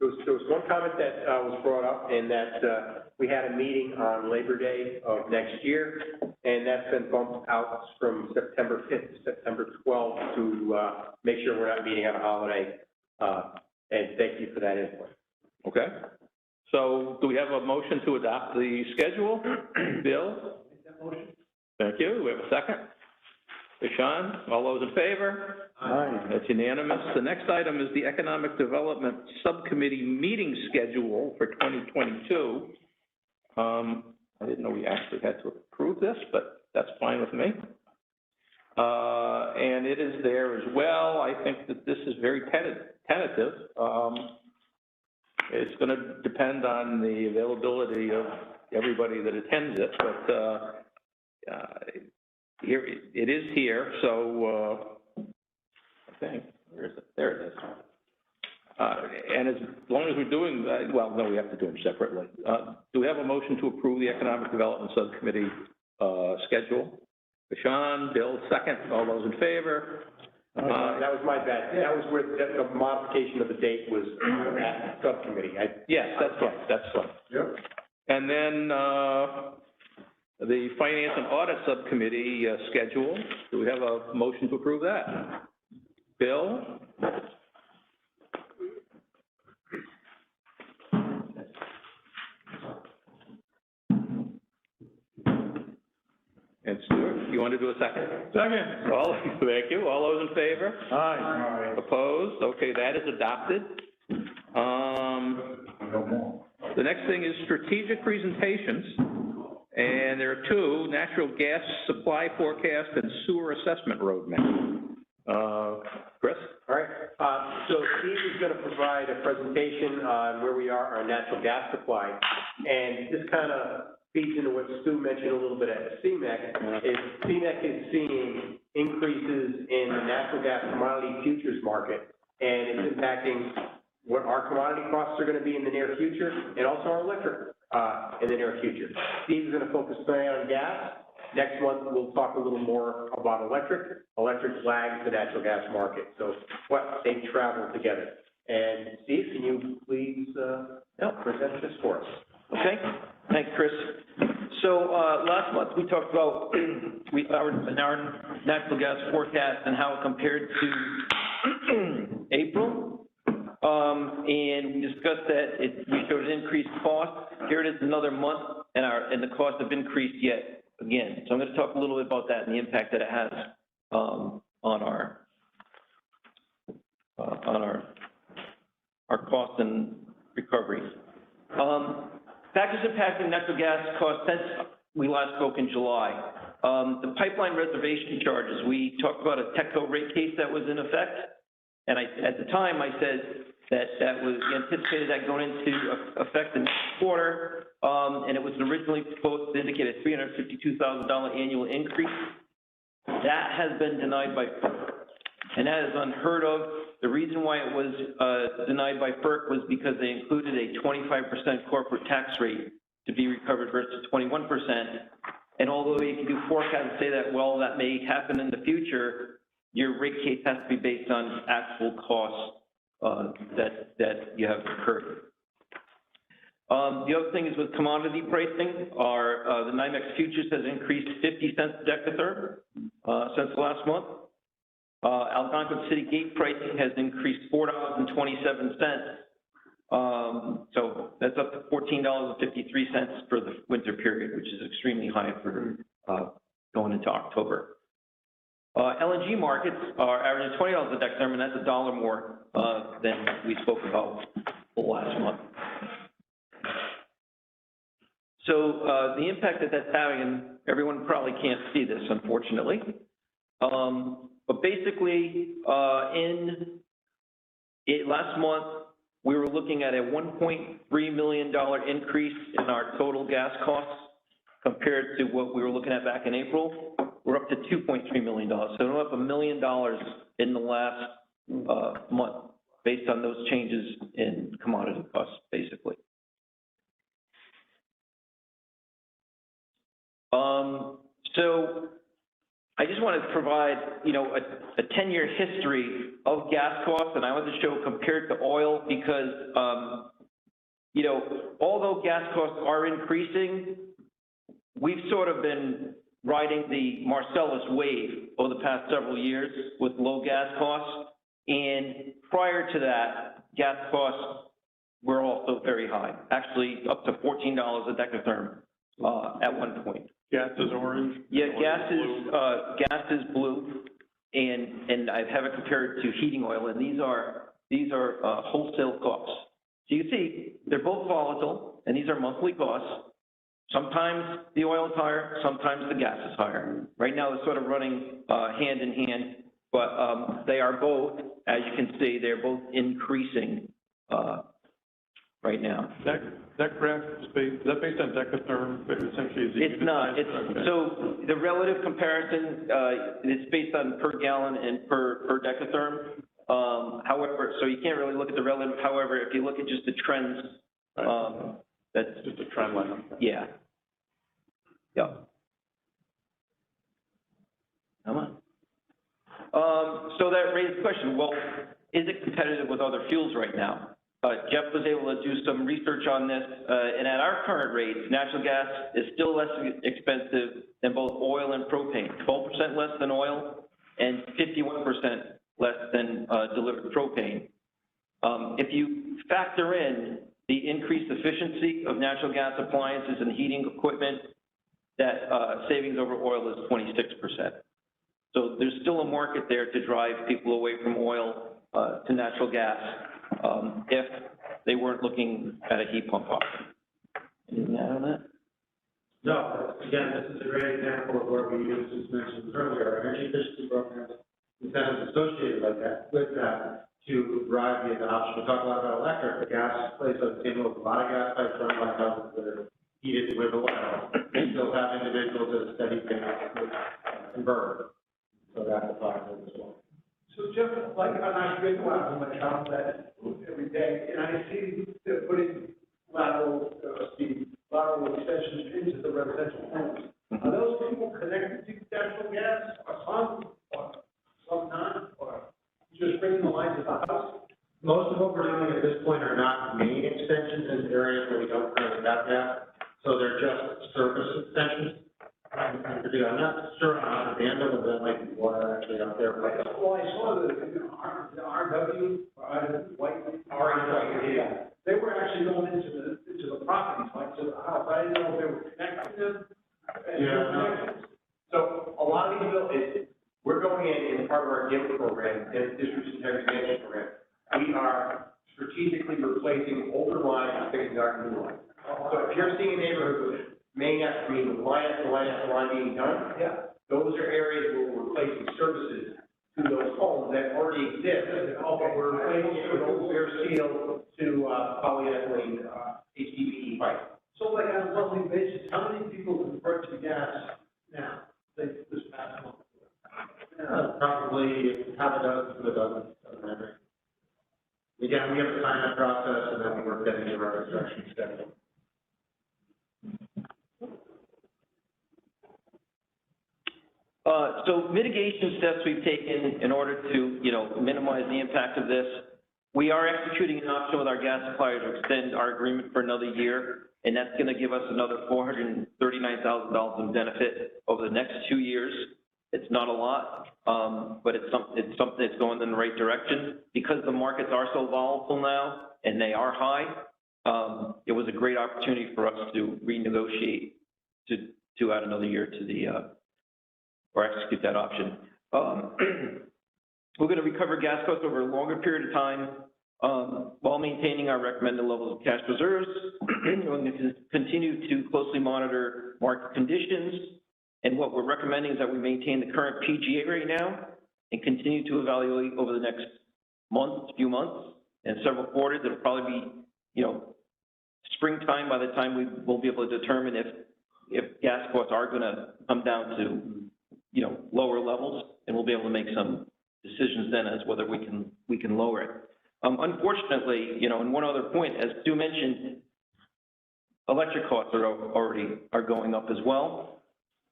There's There was one comment that was brought up, in that we had a meeting on Labor Day of next year, and that's been bumped out from September 5th to September 12th to make sure we're not meeting on a holiday. And thank you for that input. Okay. So do we have a motion to adopt the schedule? Bill? Thank you. We have a second. Sean, all those in favor? Aye. That's unanimous. The next item is the Economic Development Subcommittee meeting schedule for 2022. I didn't know we actually had to approve this, but that's fine with me. And it is there as well. I think that this is very tentative. It's going to depend on the availability of everybody that attends it, but here, it is here, so, I think, where is it? There it is. And as long as we're doing, well, no, we have to do them separately. Do we have a motion to approve the Economic Development Subcommittee schedule? Sean, Bill, second. All those in favor? That was my bad. That was where the modification of the date was at subcommittee. Yes, that's right, that's right. Yep. And then the Finance and Audit Subcommittee schedule. Do we have a motion to approve that? Bill? And Stuart, you want to do a second? Second. Thank you. All those in favor? Aye. Opposed? Okay, that is adopted. No more. The next thing is strategic presentations, and there are two: natural gas supply forecast and sewer assessment roadmap. Chris? All right, so Steve is going to provide a presentation on where we are on natural gas supply, and this kind of feeds into what Stu mentioned a little bit at CMEC, is CMEC is seeing increases in the natural gas commodity futures market, and it's impacting what our commodity costs are going to be in the near future, and also our electric in the near future. Steve is going to focus tonight on gas. Next month, we'll talk a little more about electric. Electric lags the natural gas market, so what they travel together. And Steve, can you please present this for us? Okay, thanks, Chris. So last month we talked about our natural gas forecast and how it compared to April. And we discussed that we showed an increased cost. Here it is another month, and the costs have increased yet again. So I'm going to talk a little bit about that and the impact that it has on our cost and recovery. Factors impacting natural gas costs since we last spoke in July. The pipeline reservation charges, we talked about a TECO rate case that was in effect. And at the time, I said that was anticipated that going into effect the next quarter. And it was originally supposed to indicate a $352,000 annual increase. That has been denied by FERC. And that is unheard of. The reason why it was denied by FERC was because they included a 25% corporate tax rate to be recovered versus 21%. And although you can do forecasts and say that, well, that may happen in the future, your rate case has to be based on actual costs that you have incurred. The other thing is with commodity pricing, the NYMEX futures has increased 50 cents a decatherm since last month. Algonquin City Gate pricing has increased $4.27. So that's up to $14.53 for the winter period, which is extremely high for going into October. LNG markets are averaging $20 a decatherm, and that's $1 more than we spoke about last month. So the impact that that's having, and everyone probably can't see this, unfortunately. But basically, last month, we were looking at a $1.3 million increase in our total gas costs compared to what we were looking at back in April. We're up to $2.3 million. So we're up $1 million in the last month based on those changes in commodity costs, basically. So I just wanted to provide, a 10-year history of gas costs, and I wanted to show compared to oil because, although gas costs are increasing, we've sort of been riding the Marcellus wave over the past several years with low gas costs, and prior to that, gas costs were also very high, actually up to $14 a decatherm at one point. Gas is orange? Yeah, gas is blue, and I have it compared to heating oil, and these are wholesale costs. So you can see they're both volatile, and these are monthly costs. Sometimes the oil is higher, sometimes the gas is higher. Right now, it's sort of running hand in hand, but they are both, as you can see, they're both increasing right now. That graph is based on decatherm, but essentially is it? It's not. It's, Okay. so the relative comparison, it's based on per gallon and per decatherm. However, so you can't really look at the relative. However, if you look at just the trends, that's Just a trend line. yeah. Yeah. Come on. So that raised the question, well, is it competitive with other fuels right now? Jeff was able to do some research on this, and at our current rates, natural gas is still less expensive than both oil and propane, 12% less than oil and 51% less than delivered propane. If you factor in the increased efficiency of natural gas appliances and heating equipment, that savings over oil is 26%. So there's still a market there to drive people away from oil to natural gas if they weren't looking at a heat pump option. Anything to add on that? No, again, this is a great example of where we use, as mentioned earlier, energy efficiency programs, incentives associated with that to drive the adoption. We talk a lot about electric, the gas plays a same role. A lot of gas pipes run by houses that are heated with oil. They still have individuals at a steady pace with converter. So that's a positive as well. So Jeff, like, and I get out of my house that every day, and I see they're putting lateral extensions into the residential homes. Are those people connected to natural gas, or some not, or just bringing the lines to the house? Most of what we're doing at this point are not main extensions in areas where we don't currently have gas, so they're just surface extensions. I'm not sure how the band of that might be water actually out there, but. Well, I saw the RW, white. Yeah. They were actually going into the properties, like to the house. I didn't know if they were connected to them. Yeah. So a lot of these buildings, we're going in part of our GIMP program, and district integrity management program. We are strategically replacing older lines and fixing our new lines. So if you're seeing a neighborhood with main after being line after line after line being done, Yeah. those are areas where we're replacing services to those homes that already exist. But we're replacing it with old bare steel to polyethylene HDPE pipe. So like on a monthly basis, how many people convert to gas now, like this past month? Probably half a dozen to a dozen, doesn't matter. Again, we have a sign-up process, and then we work that into our construction schedule. So mitigation steps we've taken in order to, minimize the impact of this. We are executing an option with our gas supplier to extend our agreement for another year, and that's going to give us another $439,000 in benefit over the next 2 years. It's not a lot, but it's something that's going in the right direction. Because the markets are so volatile now, and they are high, it was a great opportunity for us to renegotiate, to add another year to the, or execute that option. We're going to recover gas costs over a longer period of time while maintaining our recommended levels of cash reserves. We're going to continue to closely monitor market conditions. And what we're recommending is that we maintain the current PGA right now and continue to evaluate over the next few months, and several quarters. It'll probably be, springtime by the time we will be able to determine if gas costs are going to come down to, lower levels, and we'll be able to make some decisions then as whether we can lower it. Unfortunately, and one other point, as Stu mentioned, electric costs are going up as well,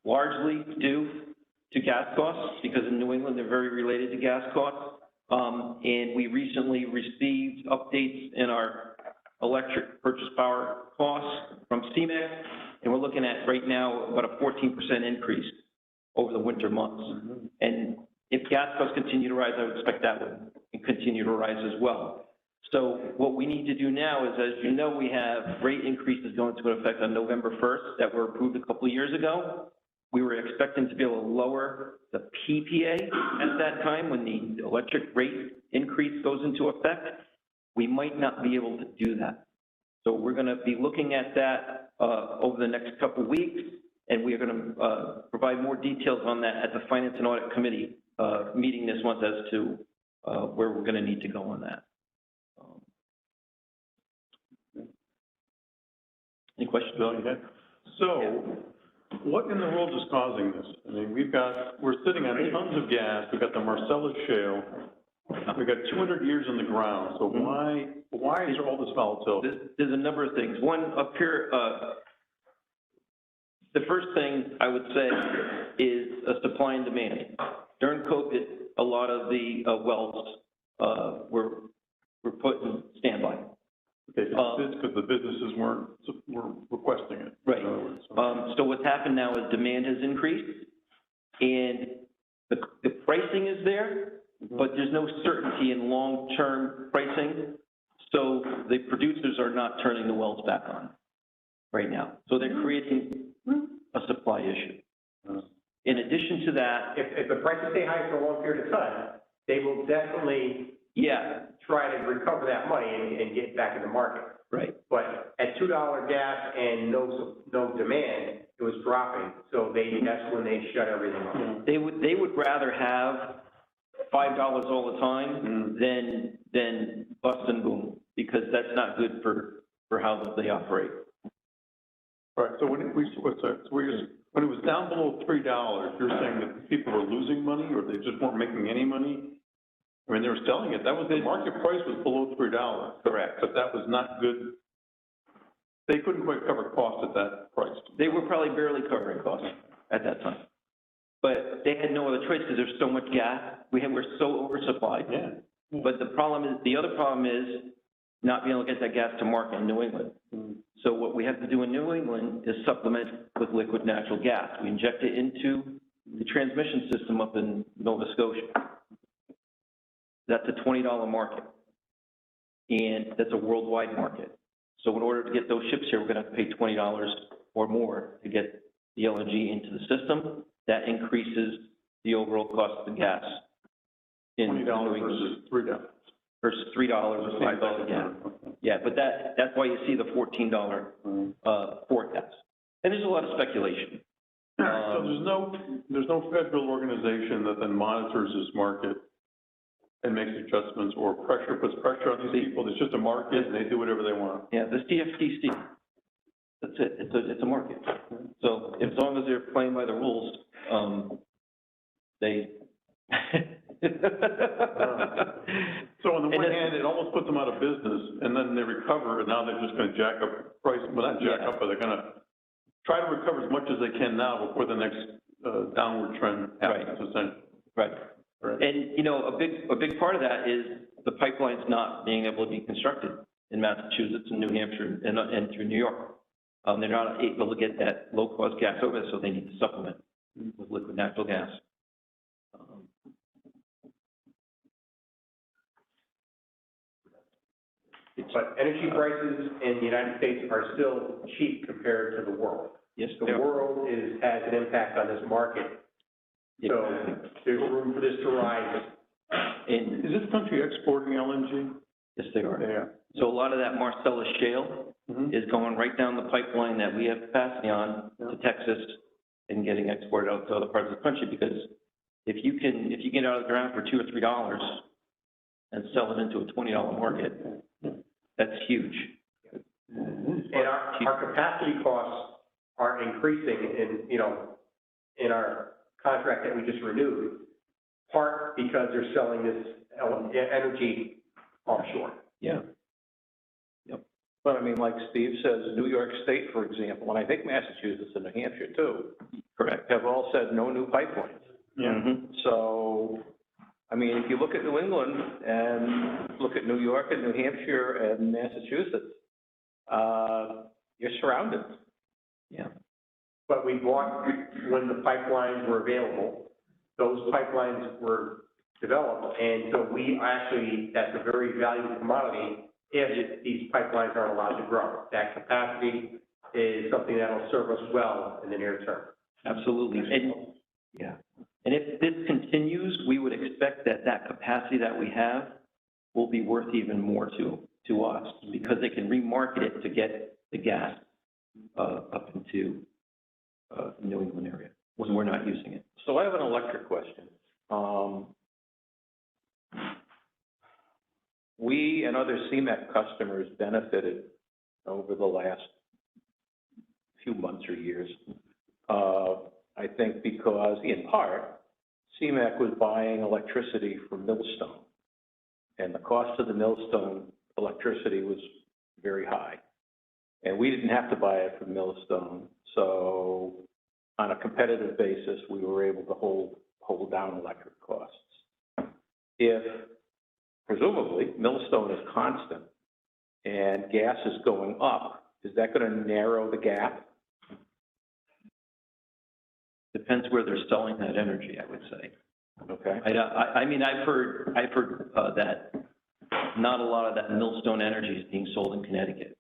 largely due to gas costs, because in New England they're very related to gas costs. And we recently received updates in our electric purchase power costs from CMEC, and we're looking at right now about a 14% increase over the winter months. Mm-hmm. And if gas costs continue to rise, I would expect that would continue to rise as well. So what we need to do now is, as you know, we have rate increases going into effect on November 1st that were approved a couple of years ago. We were expecting to be able to lower the PPA at that time when the electric rate increase goes into effect. We might not be able to do that. So we're going to be looking at that over the next couple of weeks, and we are going to provide more details on that at the Finance and Audit Committee meeting this month as to where we're going to need to go on that. Any questions? Bill, you had? So, what in the world is causing this? I mean, we're sitting on tons of gas, we've got the Marcellus Shale, we've got 200 years in the ground, so why is there all this volatility? There's a number of things. One, up here, the first thing I would say is supply and demand. During COVID, a lot of the wells were put in standby. Okay, because the businesses were requesting it. Right. In other words. So what's happened now is demand has increased, and the pricing is there, but there's no certainty in long-term pricing. So the producers are not turning the wells back on right now. So they're creating a supply issue. In addition to that, If the prices stay high for a long period of time, they will definitely try to recover that money and get back in the market. right. But at $2 gas and no demand, it was dropping, so that's when they shut everything off. They would rather have $5 all the time than bust and boom, because that's not good for how they operate. All right, so when it was down below $3, you're saying that people were losing money, or they just weren't making any money? I mean, they were selling it, the market price was below $3. Correct. But that was not good. They couldn't quite cover costs at that price. They were probably barely covering costs at that time. But they had no other choice because there's so much gas. We're so oversupplied. Yeah. But the other problem is not being able to get that gas to market in New England. So what we have to do in New England is supplement with liquid natural gas. We inject it into the transmission system up in Nova Scotia. That's a $20 market, and that's a worldwide market. So in order to get those ships here, we're going to have to pay $20 or more to get the LNG into the system. That increases the overall cost of the gas. $20 versus $3. Versus $3 or $5 gas. Yeah, but that's why you see the $14 forecast. And there's a lot of speculation. So there's no federal organization that then monitors this market and makes adjustments or puts pressure on these people. It's just a market and they do whatever they want. Yeah, the CFTC. That's it. It's a market. So as long as they're playing by the rules, they. So on the one hand, it almost puts them out of business, and then they recover, and now they're just going to jack up price. Well, not jack up, but they're going to try to recover as much as they can now before the next downward trend happens, essentially. Right. And, a big part of that is the pipelines not being able to be constructed in Massachusetts and New Hampshire and through New York. They're not able to get that low-cost gas over there, so they need to supplement with liquid natural gas. But energy prices in the United States are still cheap compared to the world. Yes, The world has an impact on this market. Yeah. So there's room for this to rise. And Is this country exporting LNG? yes, they are. Yeah. So a lot of that Marcellus Shale is going right down the pipeline that we have capacity on to Texas and getting exported out to other parts of the country, because if you get out of the ground for $2 or $3 and sell it into a $20 market, that's huge. And our capacity costs are increasing in our contract that we just renewed, part because they're selling this energy offshore. Yeah. But I mean, like Steve says, New York State, for example, and I think Massachusetts and New Hampshire too, Correct. have all said no new pipelines. Yeah. So, I mean, if you look at New England and look at New York and New Hampshire and Massachusetts, you're surrounded. Yeah. But we bought when the pipelines were available. Those pipelines were developed, and so that's a very valuable commodity if these pipelines aren't allowed to grow. That capacity is something that'll serve us well in the near term. Absolutely. And if this continues, we would expect that capacity that we have will be worth even more to us, because they can remarket it to get the gas up into the New England area when we're not using it. So I have an electric question. We and other CMEC customers benefited over the last few months or years. I think because, in part, CMAQ was buying electricity from Millstone, and the cost of the Millstone electricity was very high. And we didn't have to buy it from Millstone, so on a competitive basis, we were able to hold down electric costs. If, presumably, Millstone is constant and gas is going up, is that going to narrow the gap? Depends where they're selling that energy, I would say. Okay. I mean, I've heard that not a lot of that Millstone energy is being sold in Connecticut,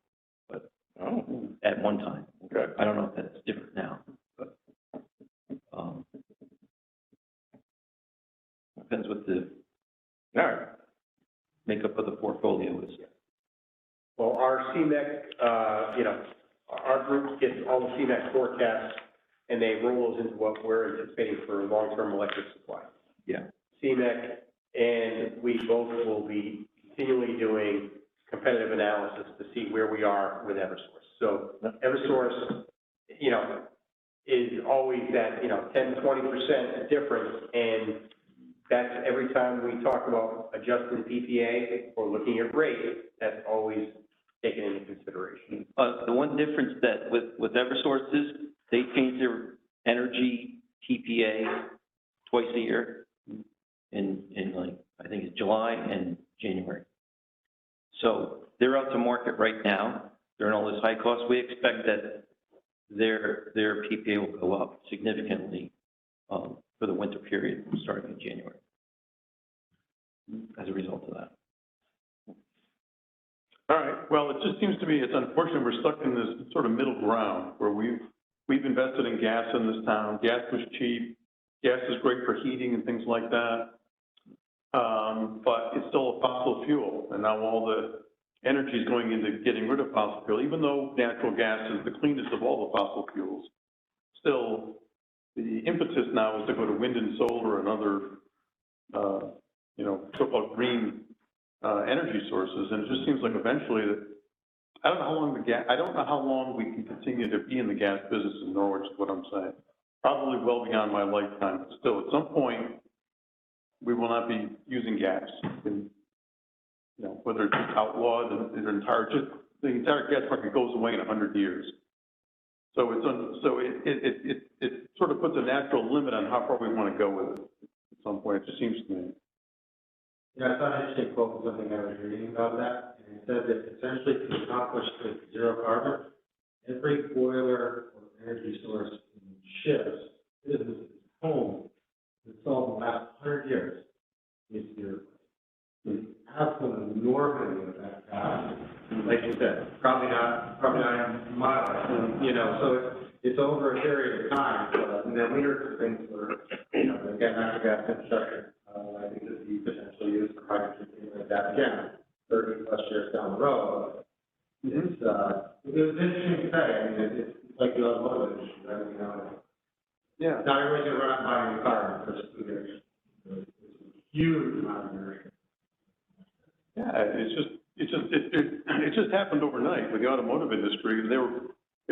but at one time. Okay. I don't know if that's different now, but depends what the makeup of the portfolio is. Well, our CMEC, our group gets all the CMEC forecasts, and they roll those into what we're anticipating for long-term electric supply. Yeah. CMEC and we both will be continually doing competitive analysis to see where we are with Eversource. So Eversource, is always that, 10, 20% difference, and that's every time we talk about adjusting the PPA or looking at rate, that's always taken into consideration. The one difference that with Eversource is they change their energy TPA twice a year in like, I think it's July and January. So they're out to market right now. They're in all this high cost. We expect that their PPA will go up significantly for the winter period starting in January as a result of that. All right, well, it just seems to me, it's unfortunate we're stuck in this sort of middle ground where we've invested in gas in this town. Gas was cheap. Gas is great for heating and things like that. But it's still a fossil fuel, and now all the energy is going into getting rid of fossil fuel, even though natural gas is the cleanest of all the fossil fuels. Still, the impetus now is to go to wind and solar and other, so-called green energy sources, and it just seems like eventually that, I don't know how long we can continue to be in the gas business in Norwich, is what I'm saying. Probably well beyond my lifetime, but still, at some point, we will not be using gas. And, whether it's outlawed, the entire gas market goes away in 100 years. So it sort of puts a natural limit on how far we want to go with it at some point, it just seems to me. Yeah, I thought an interesting quote was something I was reading about that, and it said that essentially to accomplish the zero carbon, every boiler or energy source in ships, businesses, homes, installed in the last 100 years needs to be replaced. It's absolute enormity of that capacity. Like you said, probably not in my life, so it's over a period of time, and then later things were, again, natural gas infrastructure. I think this be potentially used for hydrogen, things like that. Again, 30 plus years down the road. It was interesting to say. I mean, it's like the automotive industry, right? Yeah. Not everybody's going to run out and buy a new car in the first 2 years. It's a huge amount of inertia. Yeah, it just happened overnight with the automotive industry. They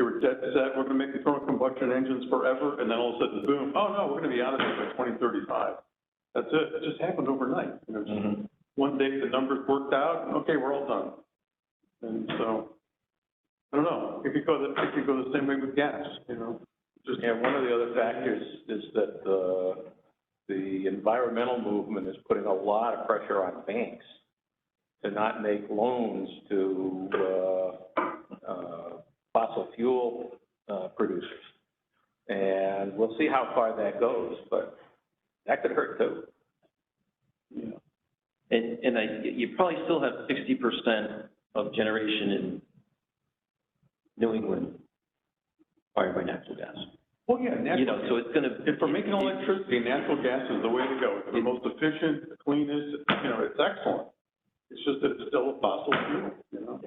were dead set. We're going to make internal combustion engines forever, and then all of a sudden, boom! Oh no, we're going to be out of it by 2035. That's it. It just happened overnight. One day the numbers worked out. Okay, we're all done. And so, I don't know. It could go the same way with gas. One of the other factors is that the environmental movement is putting a lot of pressure on banks to not make loans to fossil fuel producers. And we'll see how far that goes, but that could hurt too. Yeah. And you probably still have 60% of generation in New England fired by natural gas. Well, yeah, natural gas. So it's going to... If we're making electricity, natural gas is the way to go. It's the most efficient, the cleanest, it's excellent. It's just that it's still a fossil fuel,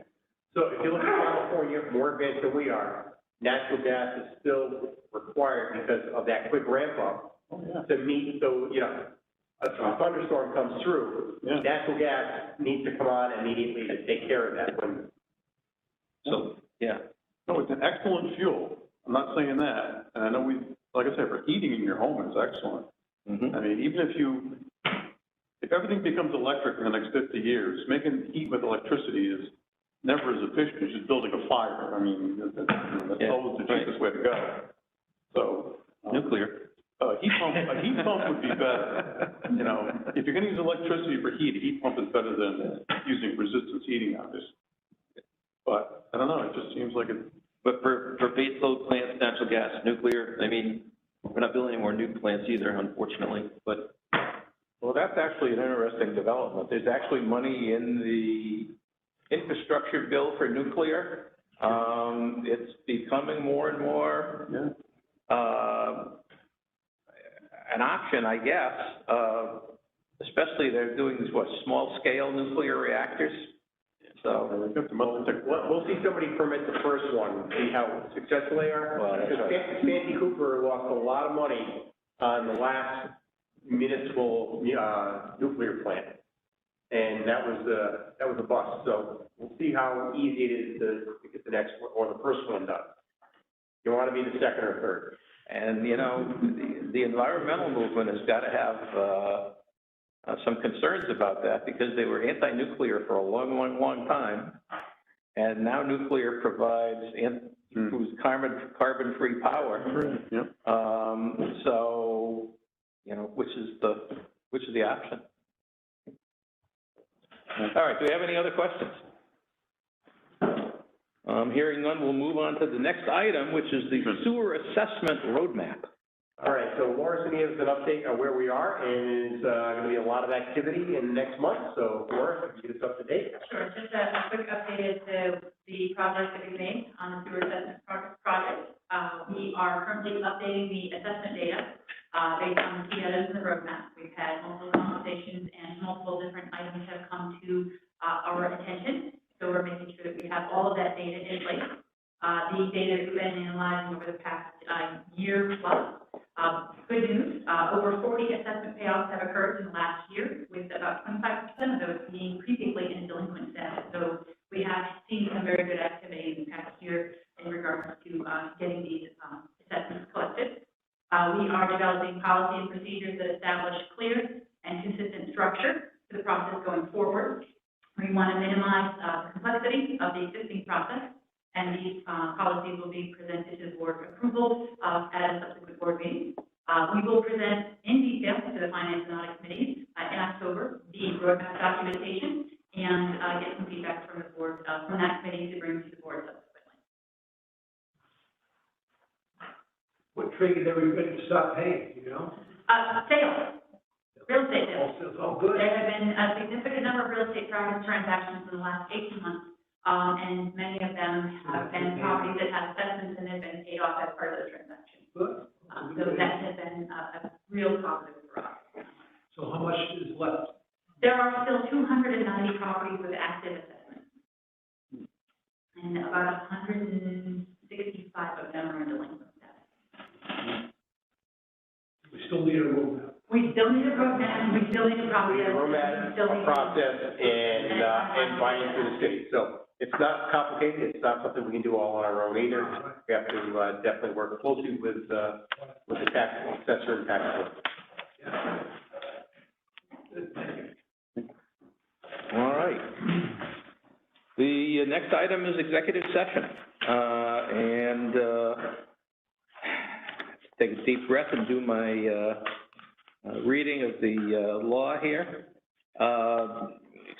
So if you look at California, more advanced than we are, natural gas is still required because of that quick ramp up to meet, a thunderstorm comes through, natural gas needs to come on immediately to take care of that. So, yeah. No, it's an excellent fuel. I'm not saying that, and I know like I said, for heating in your home is excellent. Mhm. I mean, even if everything becomes electric in the next 50 years, making heat with electricity is never as efficient as just building a fire. I mean, that's Yeah, always the cheapest way to go. So. Nuclear. A heat pump would be better. You know, if you're gonna use electricity for heat, a heat pump is better than using resistance heating on this. But, I don't know, it just seems like it. But for base load plants, natural gas, nuclear, I mean, we're not building any more nuke plants either, unfortunately, but. Well, that's actually an interesting development. There's actually money in the infrastructure bill for nuclear. It's becoming more and more, an option, I guess. Especially they're doing these, small scale nuclear reactors. So. We'll see somebody permit the first one, see how successful they are. Well, that's Because right. Santee Cooper lost a lot of money on the last municipal, nuclear plant. And that was a bust. So we'll see how easy it is to get the next one, or the first one done. You want to be the second or third. And, you know, the environmental movement has got to have some concerns about that, because they were anti-nuclear for a long, long, long time. And now nuclear provides carbon-free power. Yep. So, you know, which is the option? All right, do we have any other questions? Hearing none, we'll move on to the next item, which is the sewer assessment roadmap. All right, so Laura's going to give us an update on where we are, and there's going to be a lot of activity in the next month. So Laura, if you get us up to date. Sure, just a quick update as to the progress that we've made on the sewer assessment project. We are currently updating the assessment data based on the key items in the roadmap. We've had multiple conversations and multiple different items have come to our attention. So we're making sure that we have all of that data in place. The data has been analyzing over the past year plus. Good news, over 40 assessment payoffs have occurred in the last year, with about 25% of those being previously in delinquent status. So we have seen some very good activity in the past year in regards to getting these assessments collected. We are developing policy and procedures that establish clear and consistent structure for the process going forward. We want to minimize the complexity of the existing process, and these policies will be presented to the board for approval at a subsequent board meeting. We will present in detail to the Finance and Audit Committee in October the roadmap documentation and get some feedback from the board, from that committee to bring to the board subsequently. What triggered everybody to stop paying, you know? Sales, real estate sales. Oh, good. There have been a significant number of real estate transactions in the last 18 months, and many of them have been properties that have assessments and have been paid off as part of those transactions. Good. So that has been a real positive for us. So how much is left? There are still 290 properties with active assessments, and about 165 of them are in delinquent status. We still need a roadmap. We still need a roadmap, we still need a process. We need a roadmap, a process, and buy-in through the city. So it's not complicated. It's not something we can do all on our own either. We have to definitely work closely with the tax assessor and tax collector. All right. The next item is executive session. Take a deep breath and do my reading of the law here.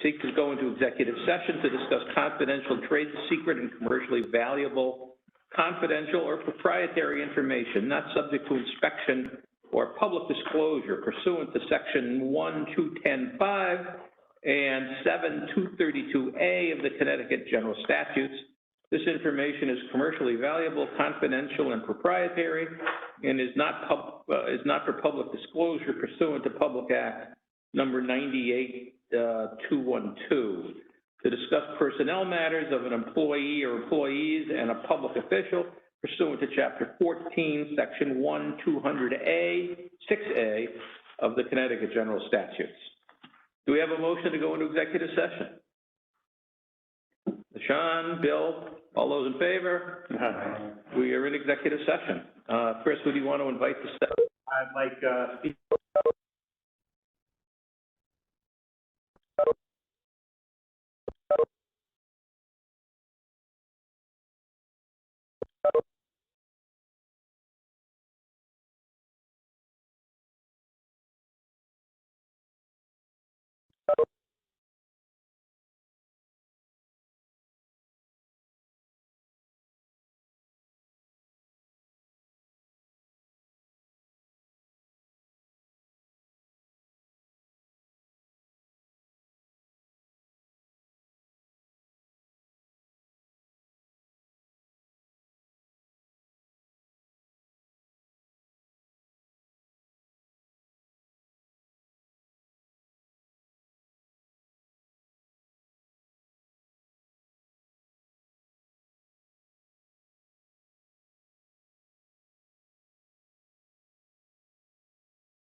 Seek to go into executive session to discuss confidential, trade secret, and commercially valuable, confidential or proprietary information not subject to inspection or public disclosure pursuant to Section 12105 and 7232A of the Connecticut General Statutes. This information is commercially valuable, confidential, and proprietary, and is not for public disclosure pursuant to Public Act number 98212. To discuss personnel matters of an employee or employees and a public official pursuant to Chapter 14, Section 1200A, 6A of the Connecticut General Statutes. Do we have a motion to go into executive session? The Sean, Bill, all those in favor? We are in executive session. Chris, who do you want to invite to step? I'd like, Steve